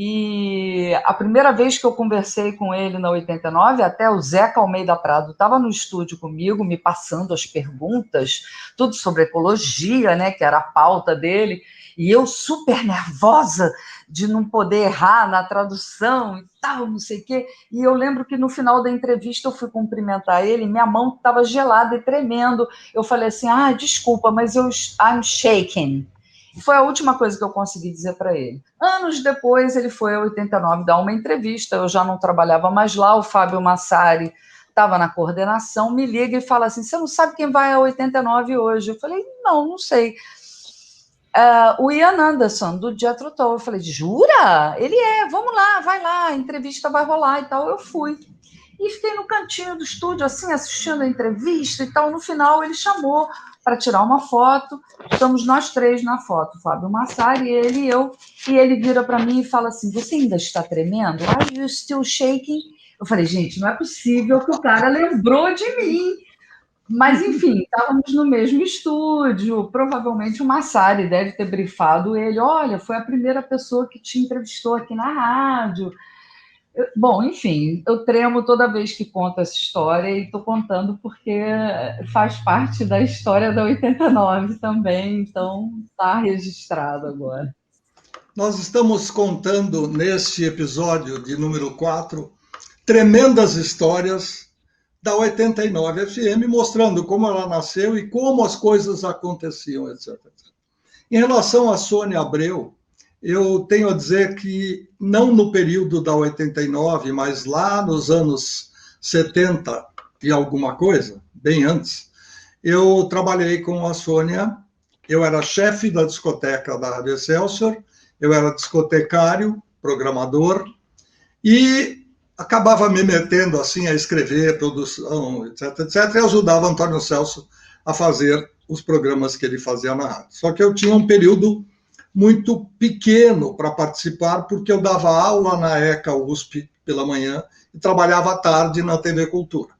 E a primeira vez que eu conversei com ele na 89, até o Zeca Almeida Prado estava no estúdio comigo, me passando as perguntas, tudo sobre ecologia, né, que era a pauta dele, e eu super nervosa de não poder errar na tradução e tal, não sei o quê. E eu lembro que no final da entrevista eu fui cumprimentar ele, minha mão estava gelada e tremendo. Eu falei assim, desculpa, mas I'm shaking. Foi a última coisa que eu consegui dizer para ele. Anos depois, ele foi a 89 dar uma entrevista, eu já não trabalhava mais lá, o Fábio Massari estava na coordenação, me liga e fala assim, você não sabe quem vai a 89 hoje? Eu falei, não sei. O Ian Anderson, do Jethro Tull. Eu falei, jura? Ele vamos lá, vai lá, a entrevista vai rolar e tal. Eu fui. E fiquei no cantinho do estúdio, assim, assistindo a entrevista e tal. No final, ele chamou para tirar uma foto. Estamos nós três na foto, Fábio Massari, ele e eu. E ele vira para mim e fala assim, você ainda está tremendo? Are you still shaking? Eu falei, gente, não é possível que o cara lembrou de mim. Mas, enfim, estávamos no mesmo estúdio, provavelmente o Massari deve ter brifado ele, olha, foi a primeira pessoa que te entrevistou aqui na rádio. Bom, enfim, eu tremo toda vez que conto essa história e estou contando porque faz parte da história da 89 também, então está registrado agora. Nós estamos contando neste episódio de número 4 tremendas histórias da 89 FM, mostrando como ela nasceu e como as coisas aconteciam, etc. Em relação a Sônia Abreu, eu tenho a dizer que, não no período da 89, mas lá nos anos 70 e alguma coisa, bem antes, eu trabalhei com a Sônia, eu era chefe da discoteca da Rádio Excelsior, eu era discotecário, programador, e acabava me metendo assim a escrever, produção, etc, e ajudava Antônio Celso a fazer os programas que ele fazia na rádio. Só que eu tinha um período muito pequeno para participar, porque eu dava aula na ECA USP pela manhã e trabalhava à tarde na TV Cultura.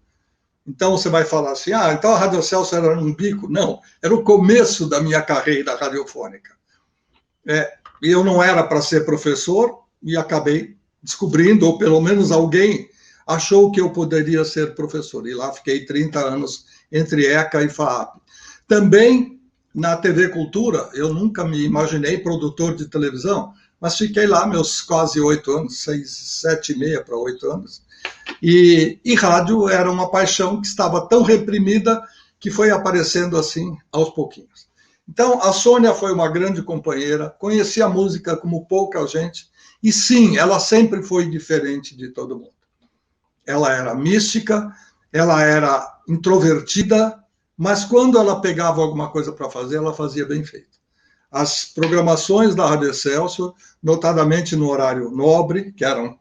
Então você vai falar assim, então a Rádio Celso era um bico? Não, era o começo da minha carreira radiofônica. E eu não era para ser professor e acabei descobrindo, ou pelo menos alguém achou que eu poderia ser professor. E lá fiquei 30 anos entre ECA e FAAP. Também na TV Cultura, eu nunca me imaginei produtor de televisão, mas fiquei lá meus quase 8 anos, 7,5 para 8 anos. E rádio era uma paixão que estava tão reprimida que foi aparecendo assim aos pouquinhos. Então, a Sônia foi uma grande companheira, conhecia a música como pouca gente, e sim, ela sempre foi diferente de todo mundo. Ela era mística, ela era introvertida, mas quando ela pegava alguma coisa para fazer, ela fazia bem feito. As programações da Rádio Excelsior, notadamente no horário nobre, que eram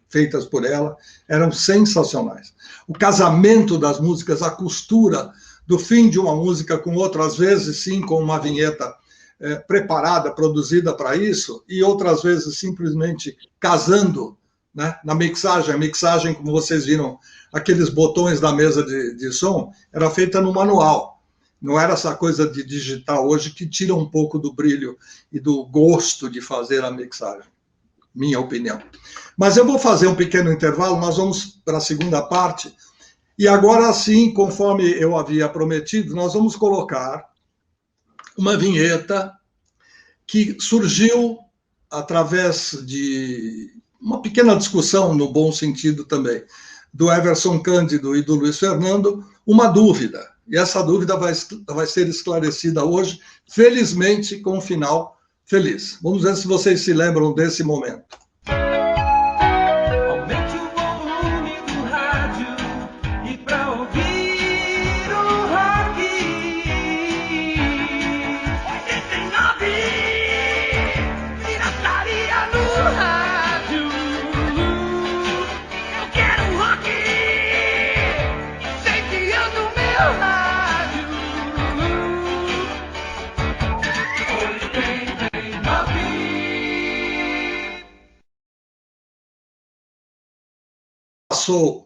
feitas por ela, eram sensacionais. O casamento das músicas, a costura do fim de uma música com outra, às vezes sim, com uma vinheta preparada, produzida para isso, e outras vezes simplesmente casando, né, na mixagem. A mixagem, como vocês viram, aqueles botões da mesa de som, era feita no manual. Não era essa coisa de digital hoje que tira um pouco do brilho e do gosto de fazer a mixagem. Minha opinião. Mas eu vou fazer um pequeno intervalo, nós vamos para a segunda parte, e agora sim, conforme eu havia prometido, nós vamos colocar uma vinheta que surgiu através de uma pequena discussão, no bom sentido também, do Everson Cândido e do Luiz Fernando, uma dúvida. E essa dúvida vai ser esclarecida hoje, felizmente, com um final feliz. Vamos ver se vocês se lembram desse momento.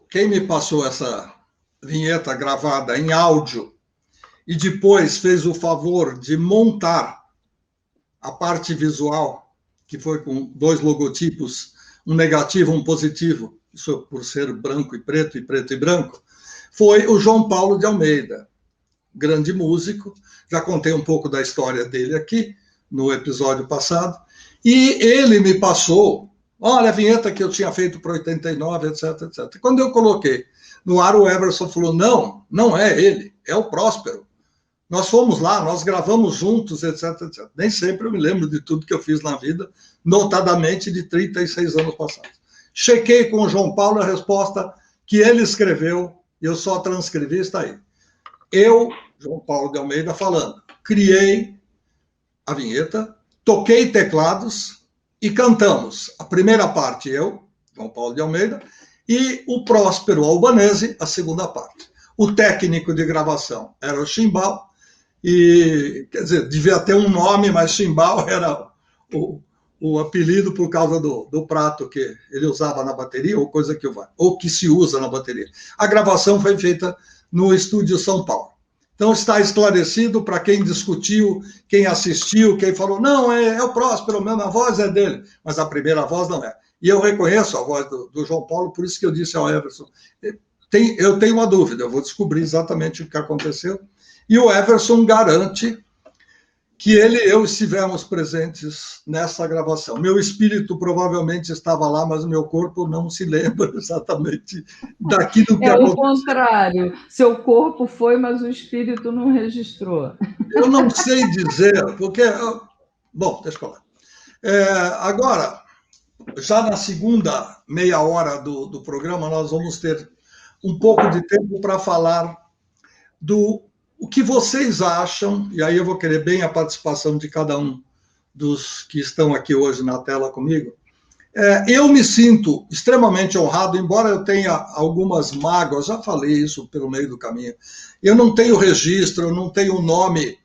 Quem me passou essa vinheta gravada em áudio e depois fez o favor de montar a parte visual, que foi com 2 logotipos, um negativo, um positivo, isso por ser branco e preto e branco, foi o João Paulo de Almeida, grande músico. Já contei um pouco da história dele aqui, no episódio passado, e ele me passou, olha, a vinheta que eu tinha feito para 89, etc, etc. Quando eu coloquei no ar, o Everson falou, não é ele, é o Próspero. Nós fomos lá, nós gravamos juntos, etc, etc. Nem sempre eu me lembro de tudo que eu fiz na vida, notadamente de 36 anos passados. Chequei com o João Paulo a resposta que ele escreveu, eu só transcrevi, está aí. Eu, João Paulo de Almeida, falando, criei a vinheta, toquei teclados e cantamos. A primeira parte eu, João Paulo de Almeida, e o Próspero Albanese, a segunda parte. O técnico de gravação era o Chimbal, e, quer dizer, devia ter um nome, mas Chimbal era o apelido por causa do prato que ele usava na bateria, ou que se usa na bateria. A gravação foi feita no Estúdio São Paulo. Então está esclarecido para quem discutiu, quem assistiu, quem falou, não, é o Próspero mesmo, a voz é dele, mas a primeira voz não é. E eu reconheço a voz do João Paulo, por isso que eu disse ao Everson, eu tenho uma dúvida, eu vou descobrir exatamente o que aconteceu, e o Everson garante que ele e eu estivemos presentes nessa gravação. Meu espírito provavelmente estava lá, mas o meu corpo não se lembra exatamente daquilo que aconteceu. É o contrário. Seu corpo foi, mas o espírito não registrou. Eu não sei dizer, porque... Bom, deixa eu falar. Agora, já na segunda meia hora do programa, nós vamos ter um pouco de tempo para falar o que vocês acham, e aí eu vou querer bem a participação de cada um dos que estão aqui hoje na tela comigo. Eu me sinto extremamente honrado, embora eu tenha algumas mágoas, já falei isso pelo meio do caminho, eu não tenho registro, eu não tenho nome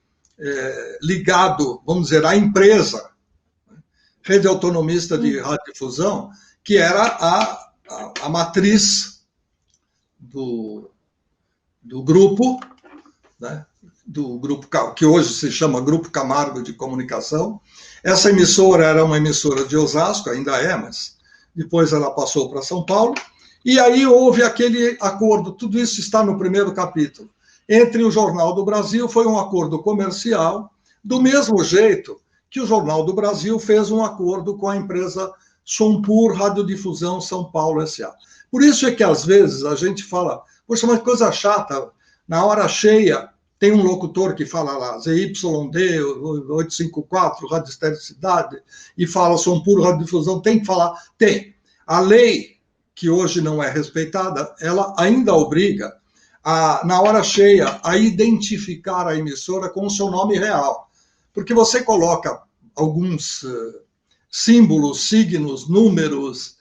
ligado, vamos dizer, à empresa, Rede Autonomista de Radiodifusão, que era a matriz do grupo, né, do grupo que hoje se chama Grupo Camargo de Comunicação. Essa emissora era uma emissora de Osasco, ainda é, mas depois ela passou para São Paulo, e aí houve aquele acordo, tudo isso está no primeiro capítulo, entre o Jornal do Brasil, foi um acordo comercial, do mesmo jeito que o Jornal do Brasil fez um acordo com a empresa Sompur Radiodifusão São Paulo S.A. Por isso é que, às vezes, a gente fala, poxa, mas coisa chata, na hora cheia, tem um locutor que fala lá, ZYD 854, Rádio Estéreo Cidade, e fala Sompur Radiodifusão, tem que falar? Tem. A lei, que hoje não é respeitada, ela ainda obriga, na hora cheia, a identificar a emissora com o seu nome real. Porque você coloca alguns símbolos, signos, números,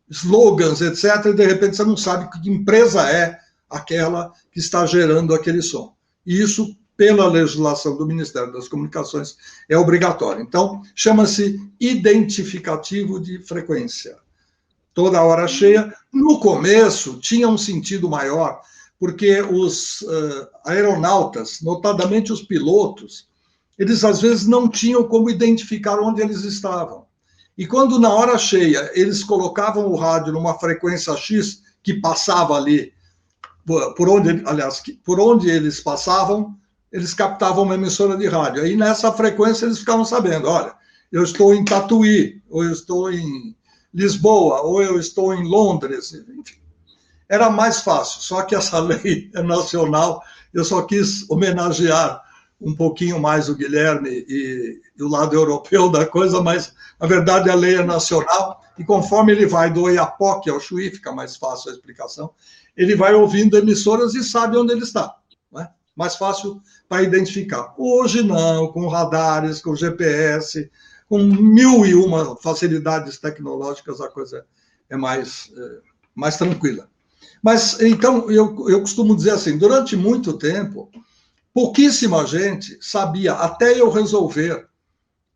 slogans, etc., e de repente você não sabe que empresa é aquela que está gerando aquele som. E isso, pela legislação do Ministério das Comunicações, é obrigatório. Então, chama-se identificativo de frequência. Toda hora cheia. No começo, tinha um sentido maior, porque os aeronautas, notadamente os pilotos, eles às vezes não tinham como identificar onde eles estavam. E quando na hora cheia eles colocavam o rádio numa frequência X que passava ali, por onde eles passavam, eles captavam uma emissora de rádio. Aí nessa frequência eles ficavam sabendo, olha, eu estou em Tatuí, ou eu estou em Lisboa, ou eu estou em Londres, enfim. Era mais fácil, só que essa lei é nacional, eu só quis homenagear um pouquinho mais o Guilherme e o lado europeu da coisa, mas, na verdade, a lei é nacional, e conforme ele vai do Oiapoque ao Chuí, fica mais fácil a explicação, ele vai ouvindo emissoras e sabe onde ele está, né? Mais fácil para identificar. Hoje não, com radares, com GPS, com 1001 facilidades tecnológicas, a coisa é mais tranquila. Mas, então, eu costumo dizer assim, durante muito tempo, pouquíssima gente sabia, até eu resolver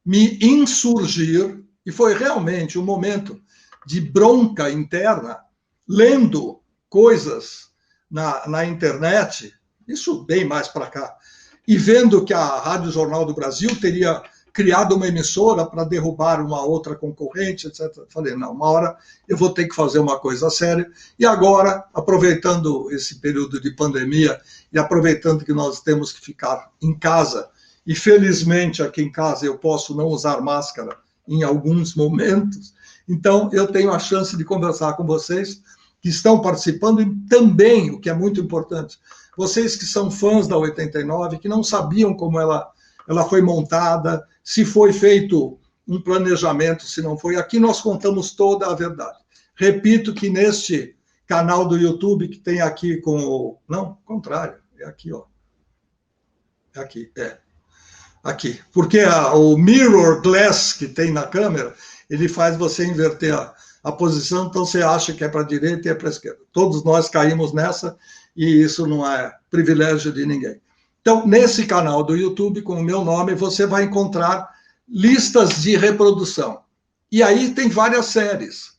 me insurgir, e foi realmente um momento de bronca interna, lendo coisas na internet, isso bem mais para cá, e vendo que a Rádio Jornal do Brasil teria criado uma emissora para derrubar uma outra concorrente, etc. Falei, não, uma hora eu vou ter que fazer uma coisa séria. E agora, aproveitando esse período de pandemia e aproveitando que nós temos que ficar em casa, e felizmente aqui em casa eu posso não usar máscara em alguns momentos, então eu tenho a chance de conversar com vocês que estão participando e também, o que é muito importante, vocês que são fãs da 89, que não sabiam como ela foi montada, se foi feito um planejamento, se não foi. Aqui nós contamos toda a verdade. Repito que neste canal do YouTube, que tem aqui com o... Não, contrário, é aqui, ó. É aqui, é. Aqui. Porque o mirror glass que tem na câmera, ele faz você inverter a posição, então você acha que é para a direita e é para a esquerda. Todos nós caímos nessa, e isso não é privilégio de ninguém. Então, nesse canal do YouTube, com o meu nome, você vai encontrar listas de reprodução. E aí tem várias séries,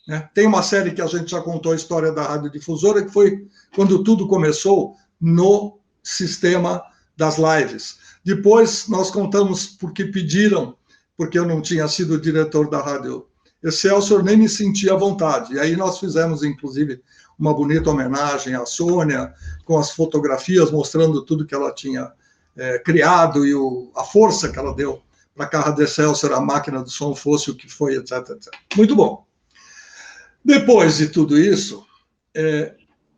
né? Tem uma série que a gente já contou a história da radiodifusora, que foi quando tudo começou no sistema das lives. Depois nós contamos porque pediram, porque eu não tinha sido diretor da Rádio Excelsior, nem me sentia à vontade. E aí nós fizemos, inclusive, uma bonita homenagem à Sônia, com as fotografias mostrando tudo que ela tinha criado e a força que ela deu para que a Rádio Excelsior, a máquina do som, fosse o que foi, etc, etc. Muito bom. Depois de tudo isso,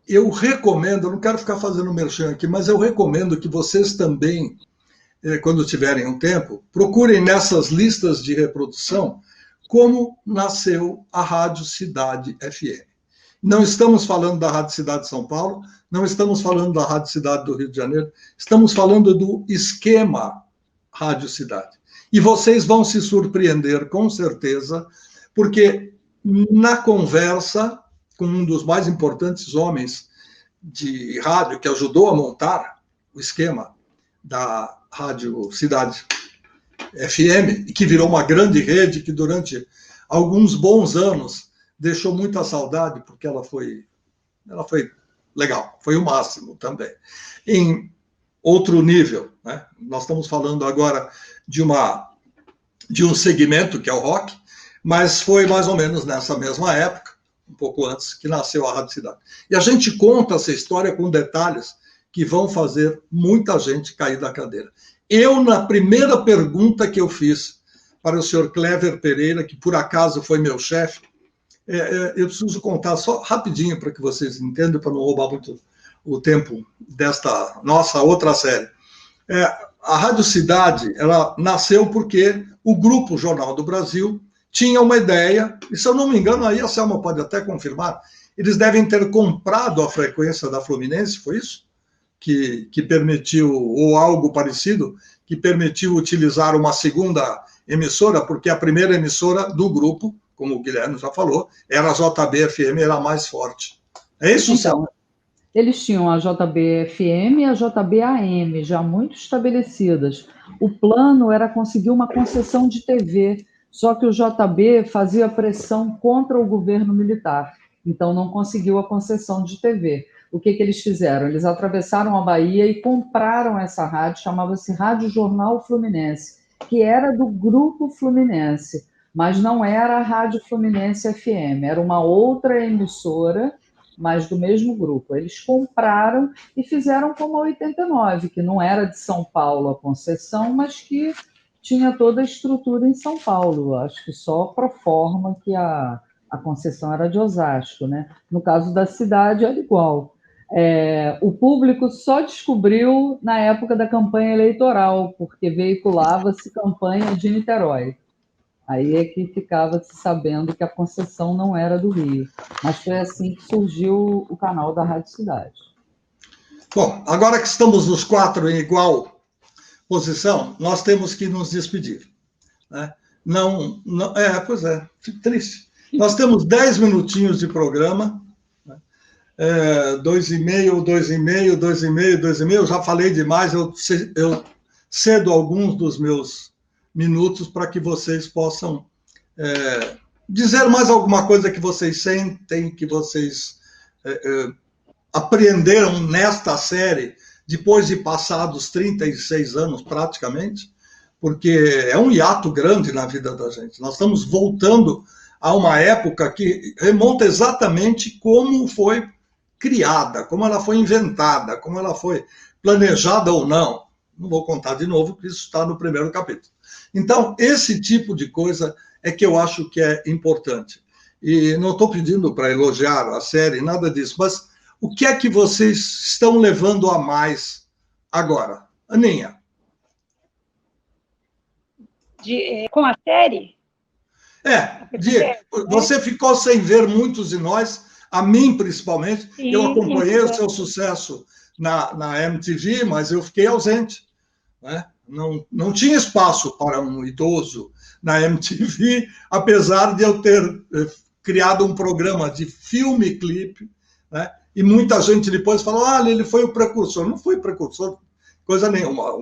eu recomendo, eu não quero ficar fazendo merchan aqui, mas eu recomendo que vocês também, quando tiverem um tempo, procurem nessas listas de reprodução como nasceu a Rádio Cidade FM. Não estamos falando da Rádio Cidade de São Paulo, não estamos falando da Rádio Cidade do Rio de Janeiro, estamos falando do esquema Rádio Cidade. E vocês vão se surpreender, com certeza, porque na conversa com um dos mais importantes homens de rádio, que ajudou a montar o esquema da Rádio Cidade FM, e que virou uma grande rede, que durante alguns bons anos deixou muita saudade, porque ela foi legal, foi o máximo também. Em outro nível, né? Nós estamos falando agora de um segmento que é o rock, mas foi mais ou menos nessa mesma época, um pouco antes, que nasceu a Rádio Cidade. E a gente conta essa história com detalhes que vão fazer muita gente cair da cadeira. Eu, na primeira pergunta que eu fiz para o senhor Clever Pereira, que por acaso foi meu chefe, eu preciso contar só rapidinho para que vocês entendam, para não roubar muito o tempo desta nossa outra série. A Rádio Cidade, ela nasceu porque o Grupo Jornal do Brasil tinha uma ideia, e se eu não me engano, aí a Selma pode até confirmar, eles devem ter comprado a frequência da Fluminense, foi isso? Que permitiu, ou algo parecido, que permitiu utilizar uma segunda emissora, porque a primeira emissora do grupo, como o Guilherme já falou, era a JB-FM, era a mais forte. É isso, Selma? Eles tinham a JB-FM e a JB-AM, já muito estabelecidas. O plano era conseguir uma concessão de TV, só que o JB fazia pressão contra o governo militar, então não conseguiu a concessão de TV. O que eles fizeram? Eles atravessaram a Bahia e compraram essa rádio, chamava-se Rádio Jornal Fluminense, que era do Grupo Fluminense, mas não era a Rádio Fluminense FM, era uma outra emissora, mas do mesmo grupo. Eles compraram e fizeram como a 89, que não era de São Paulo a concessão, mas que tinha toda a estrutura em São Paulo. Acho que só pro forma que a concessão era de Osasco, né? No caso da cidade era igual. O público só descobriu na época da campanha eleitoral, porque veiculava-se campanha de Niterói. Aí é que ficava-se sabendo que a concessão não era do Rio. Mas foi assim que surgiu o canal da Rádio Cidade. Bom, agora que estamos os quatro em igual posição, nós temos que nos despedir, né? Pois é, fico triste. Nós temos 10 minutinhos de programa, né? 2,5, 2,5, 2,5, 2,5. Eu já falei demais, eu cedo alguns dos meus minutos para que vocês possam dizer mais alguma coisa que vocês sentem, que vocês aprenderam nesta série, depois de passados 36 anos praticamente, porque é um hiato grande na vida da gente. Nós estamos voltando a uma época que remonta exatamente como foi criada, como ela foi inventada, como ela foi planejada ou não. Não vou contar de novo, porque isso está no primeiro capítulo. Então, esse tipo de coisa é que eu acho que é importante. E não estou pedindo para elogiar a série, nada disso, mas o que é que vocês estão levando a mais agora? Aninha. Com a série? Você ficou sem ver muitos de nós, a mim principalmente. Sim, eu acompanhei o seu sucesso na MTV, mas eu fiquei ausente. Né? Não tinha espaço para um idoso na MTV, apesar de eu ter criado um programa de filme-clipe, né? E muita gente depois falou, ele foi o precursor. Não fui precursor, coisa nenhuma.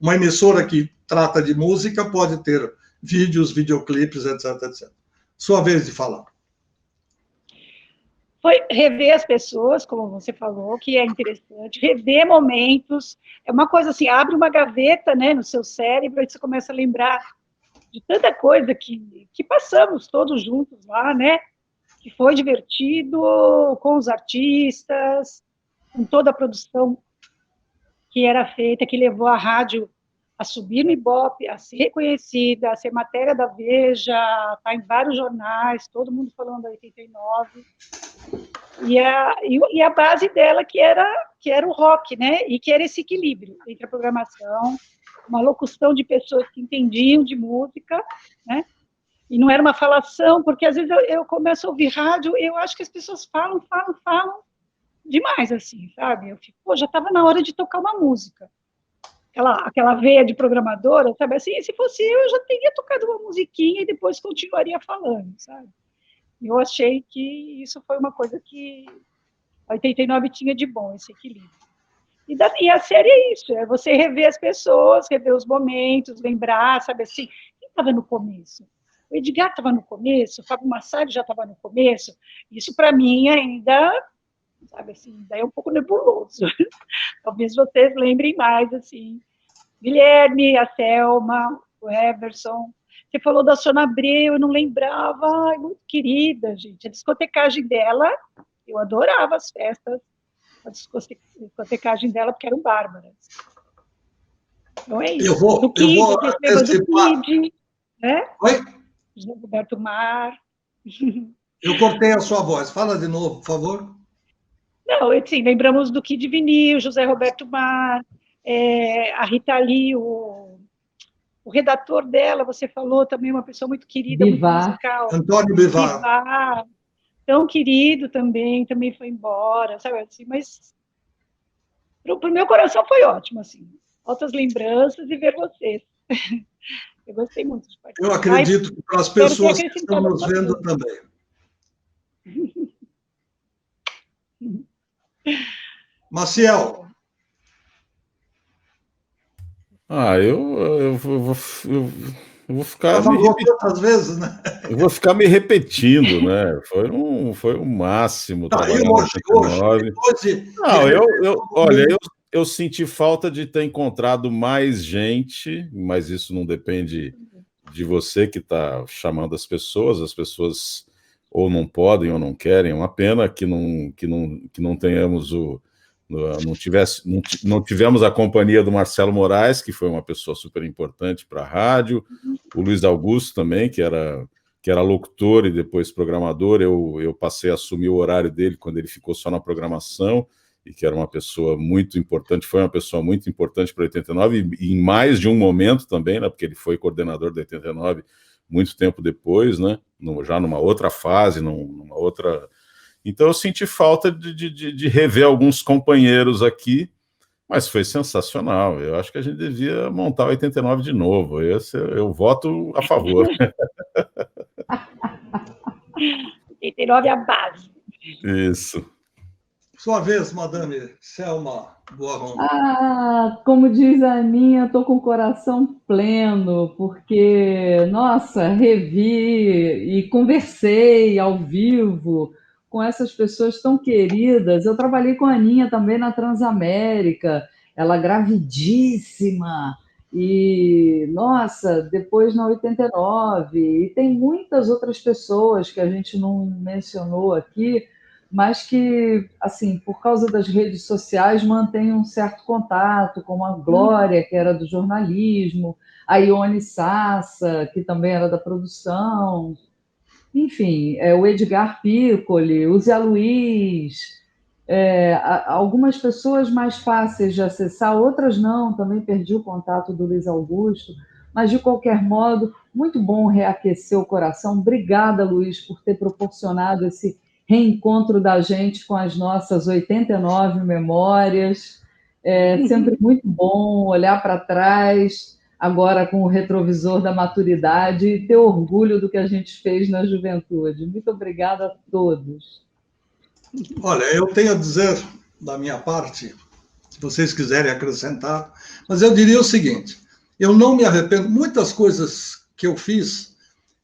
Uma emissora que trata de música pode ter vídeos, videoclipes, etc, etc. Sua vez de falar. Foi rever as pessoas, como você falou, que é interessante, rever momentos, é uma coisa assim, abre uma gaveta, né, no seu cérebro, e você começa a lembrar de tanta coisa que passamos todos juntos lá, né, que foi divertido, com os artistas, com toda a produção que era feita, que levou a rádio a subir no Ibope, a ser reconhecida, a ser matéria da Veja, a estar em vários jornais, todo mundo falando da 89, e a base dela que era o rock, né, e que era esse equilíbrio entre a programação, uma locução de pessoas que entendiam de música, né, e não era uma falação, porque às vezes eu começo a ouvir rádio, eu acho que as pessoas falam demais, assim, sabe, eu fico, já estava na hora de tocar uma música, aquela veia de programadora, sabe, assim, se fosse eu já teria tocado uma musiquinha e depois continuaria falando, sabe. Eu achei que isso foi uma coisa que a 89 tinha de bom, esse equilíbrio. E a série é isso, é você rever as pessoas, rever os momentos, lembrar, sabe assim, quem estava no começo? O Edgar estava no começo, o Fábio Massari já estava no começo, isso para mim ainda, sabe assim, ainda é um pouco nebuloso. Talvez vocês lembrem mais, assim, Guilherme, a Thelma, o Everson. Você falou da Sônia Abreu, eu não lembrava, muito querida, gente. A discotecagem dela, eu adorava as festas, a discotecagem dela, porque eram bárbaras. Então é isso. Eu vou do Kid, né? Oi? José Roberto Mar. Eu cortei a sua voz. Fala de novo, por favor. Não, assim, lembramos do Kid Vinil, José Roberto Mar, a Rita Lee, o redator dela, você falou também, uma pessoa muito querida, Bivar. Muito musical. Antônio Bivar. Tão querido também foi embora, sabe assim, mas pro meu coração foi ótimo, assim, altas lembranças e ver vocês. Eu gostei muito de participar. Eu acredito que para as pessoas que estão nos vendo também. Maciel. Eu vou ficar outras vezes, né? Eu vou ficar me repetindo, né? Foi um máximo trabalhar no 89. Olha, eu senti falta de ter encontrado mais gente, mas isso não depende de você que está chamando as pessoas ou não podem ou não querem. É uma pena que não tenhamos não tivemos a companhia do Marcelo Moraes, que foi uma pessoa super importante para a rádio, o Luiz Augusto também, que era locutor e depois programador. Eu passei a assumir o horário dele quando ele ficou só na programação, e que era uma pessoa muito importante, foi uma pessoa muito importante para 89, e em mais de um momento também, né, porque ele foi coordenador da 89 muito tempo depois, né, já numa outra fase, numa outra... Então eu senti falta de rever alguns companheiros aqui, mas foi sensacional. Eu acho que a gente devia montar o 89 de novo. Eu voto a favor. 89 é a base. Isso. Sua vez, madame Selma Boaron. Como diz a Aninha, estou com o coração pleno, porque, nossa, revi e conversei ao vivo com essas pessoas tão queridas. Eu trabalhei com a Aninha também na Transamérica, ela gravidíssima, E, nossa, depois na 89, e tem muitas outras pessoas que a gente não mencionou aqui, mas que, assim, por causa das redes sociais, mantêm um certo contato, como a Glória, que era do jornalismo, a Ione Sassa, que também era da produção, enfim, o Edgar Piccoli, o Zé Luiz, algumas pessoas mais fáceis de acessar, outras não, também perdi o contato do Luiz Augusto, mas, de qualquer modo, muito bom reaquecer o coração. Obrigada, Luiz, por ter proporcionado esse reencontro da gente com as nossas 89 memórias. É sempre muito bom olhar para trás, agora com o retrovisor da maturidade, e ter orgulho do que a gente fez na juventude. Muito obrigada a todos. Olha, eu tenho a dizer da minha parte, se vocês quiserem acrescentar, mas eu diria o seguinte: eu não me arrependo. Muitas coisas que eu fiz,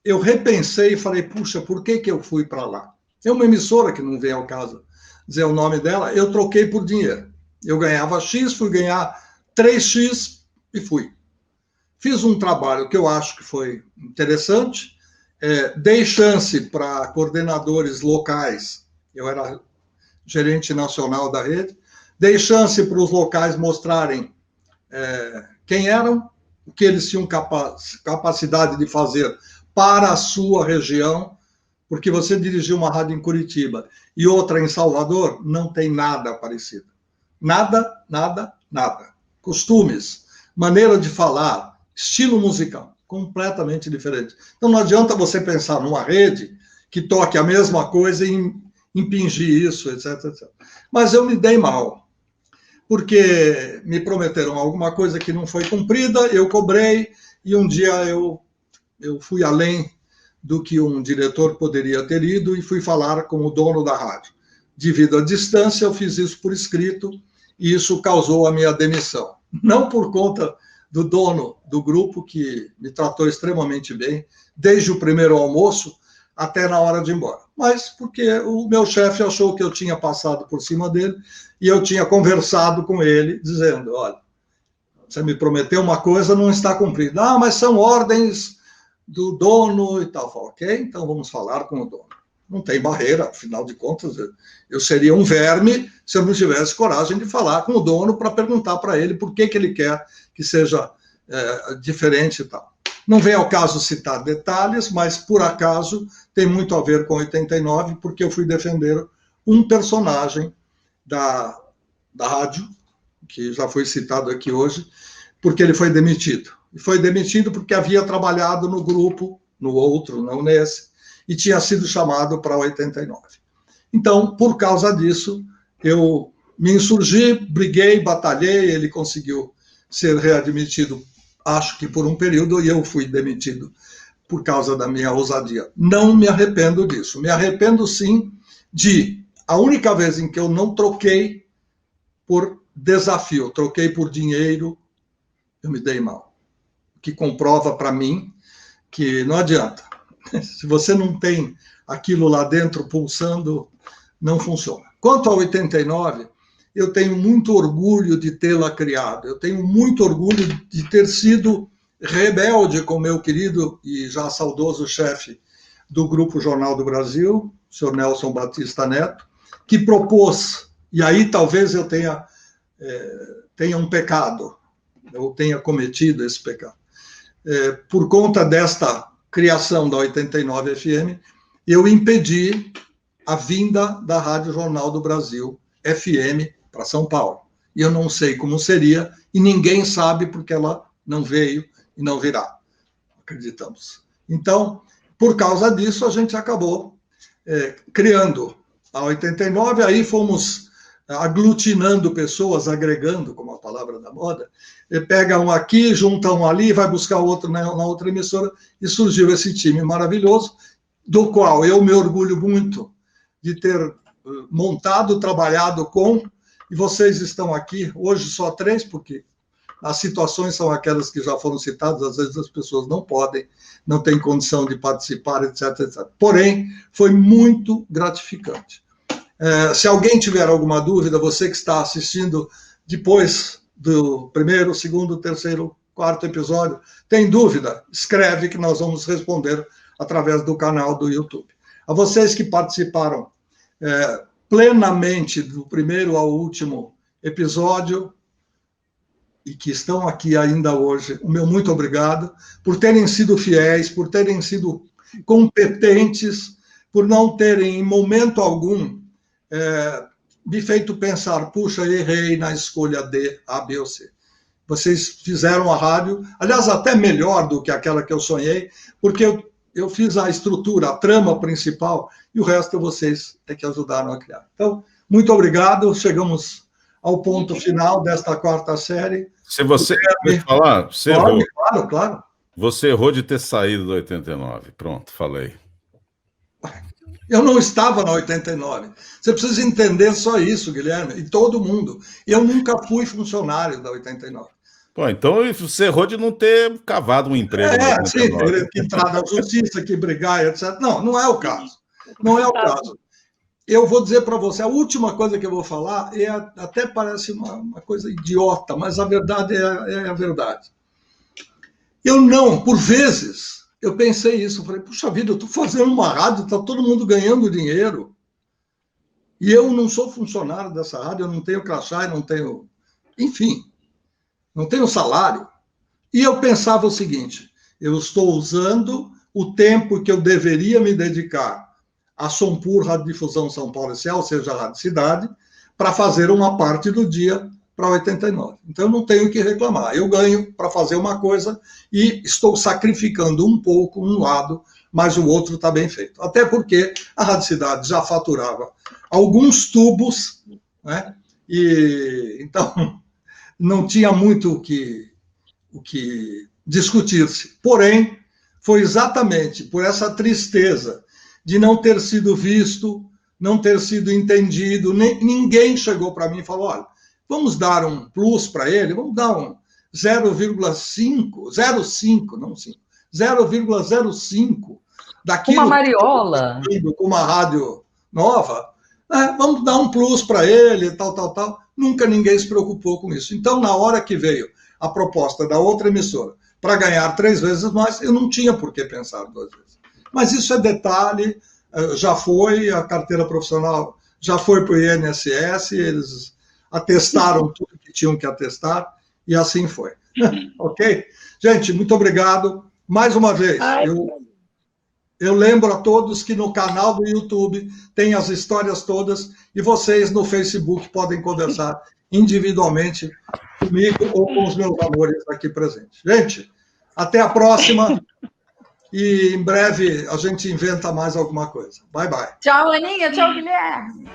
eu repensei e falei, puxa, por que eu fui para lá? É uma emissora que não vem ao caso dizer o nome dela, eu troquei por dinheiro. Eu ganhava X, fui ganhar 3X e fui. Fiz um trabalho que eu acho que foi interessante, dei chance para coordenadores locais, eu era gerente nacional da rede, dei chance para os locais mostrarem quem eram, o que eles tinham capacidade de fazer para a sua região, porque você dirigiu uma rádio em Curitiba e outra em Salvador, não tem nada parecido. Nada, nada, nada. Costumes, maneira de falar, estilo musical, completamente diferente. Então não adianta você pensar numa rede que toque a mesma coisa e impingir isso, etc, etc. Mas eu me dei mal, porque me prometeram alguma coisa que não foi cumprida, eu cobrei, e um dia eu fui além do que um diretor poderia ter ido e fui falar com o dono da rádio. Devido à distância, eu fiz isso por escrito e isso causou a minha demissão. Não por conta do dono do grupo, que me tratou extremamente bem, desde o primeiro almoço até na hora de ir embora, mas porque o meu chefe achou que eu tinha passado por cima dele e eu tinha conversado com ele, dizendo, olha, você me prometeu uma coisa, não está cumprida. Ah, mas são ordens do dono e tal. Falei, ok, então vamos falar com o dono. Não tem barreira, afinal de contas, eu seria um verme se eu não tivesse coragem de falar com o dono para perguntar para ele por que ele quer que seja diferente e tal. Não vem ao caso citar detalhes, mas, por acaso, tem muito a ver com 89, porque eu fui defender um personagem da rádio, que já foi citado aqui hoje, porque ele foi demitido. E foi demitido porque havia trabalhado no grupo, no outro, não nesse, e tinha sido chamado para 89. Então, por causa disso, eu me insurgi, briguei, batalhei, ele conseguiu ser readmitido, acho que por um período, e eu fui demitido por causa da minha ousadia. Não me arrependo disso. Me arrependo, sim, a única vez em que eu não troquei por desafio, troquei por dinheiro, eu me dei mal. O que comprova para mim que não adianta. Se você não tem aquilo lá dentro pulsando, não funciona. Quanto a 89, eu tenho muito orgulho de tê-la criado. Eu tenho muito orgulho de ter sido rebelde com meu querido e já saudoso chefe do Grupo Jornal do Brasil, o senhor Nelson Batista Neto, que propôs, e aí talvez eu tenha um pecado, eu tenha cometido esse pecado. Por conta desta criação da 89 FM, eu impedi a vinda da Rádio Jornal do Brasil, FM, para São Paulo. E eu não sei como seria, e ninguém sabe porque ela não veio e não virá. Acreditamos. Então, por causa disso, a gente acabou criando a 89, aí fomos aglutinando pessoas, agregando, como a palavra da moda, pega um aqui, junta um ali, vai buscar outro na outra emissora, e surgiu esse time maravilhoso, do qual eu me orgulho muito de ter montado, trabalhado com, e vocês estão aqui, hoje só 3, porque as situações são aquelas que já foram citadas, às vezes as pessoas não podem, não têm condição de participar, etc, etc. Porém, foi muito gratificante. Se alguém tiver alguma dúvida, você que está assistindo depois do primeiro, segundo, terceiro 4º episódio. Tem dúvida? Escreve que nós vamos responder através do canal do YouTube. A vocês que participaram plenamente do primeiro ao último episódio e que estão aqui ainda hoje, o meu muito obrigado por terem sido fiéis, por terem sido competentes, por não terem, em momento algum, me feito pensar, puxa, errei na escolha de A, B ou C. Vocês fizeram a rádio, aliás, até melhor do que aquela que eu sonhei, porque eu fiz a estrutura, a trama principal, e o resto vocês é que ajudaram a criar. Então, muito obrigado, chegamos ao ponto final desta 4ª série. Se você quer falar, você errou. Claro. Você errou de ter saído do 89. Pronto, falei. Eu não estava na 89. Você precisa entender só isso, Guilherme, e todo mundo. Eu nunca fui funcionário da 89. Pô, então você errou de não ter cavado um emprego. Sim, que entrar na justiça, que brigar, etc. Não é o caso. Não é o caso. Eu vou dizer para você, a última coisa que eu vou falar, até parece uma coisa idiota, mas a verdade é a verdade. Eu não, por vezes, eu pensei isso, eu falei, puxa vida, eu estou fazendo uma rádio, está todo mundo ganhando dinheiro, e eu não sou funcionário dessa rádio, eu não tenho crachá, não tenho, enfim, não tenho salário. E eu pensava o seguinte, eu estou usando o tempo que eu deveria me dedicar a Sompur, Rádio Difusão São Paulo S.A., ou seja, a Rádio Cidade, para fazer uma parte do dia para 89. Então, eu não tenho o que reclamar. Eu ganho para fazer uma coisa e estou sacrificando um pouco um lado, mas o outro está bem feito. Até porque a Rádio Cidade já faturava alguns tubos, né? E então não tinha muito o que discutir-se. Porém, foi exatamente por essa tristeza de não ter sido visto, não ter sido entendido, ninguém chegou para mim e falou, olha, vamos dar um plus para ele, vamos dar um 0,5, não 5, 0,05 daquilo. Uma mariola. Com uma rádio nova, vamos dar um plus para ele, tal. Nunca ninguém se preocupou com isso. Então, na hora que veio a proposta da outra emissora para ganhar 3 vezes mais, eu não tinha por que pensar 2 vezes. Mas isso é detalhe, já foi, a carteira profissional já foi para o INSS, eles atestaram tudo que tinham que atestar, e assim foi. Ok? Gente, muito obrigado. Mais uma vez, eu lembro a todos que no canal do YouTube tem as histórias todas, e vocês no Facebook podem conversar individualmente comigo ou com os meus amores aqui presentes. Gente, até a próxima. E em breve a gente inventa mais alguma coisa. Bye, bye. Tchau, Aninha. Tchau, Guilherme.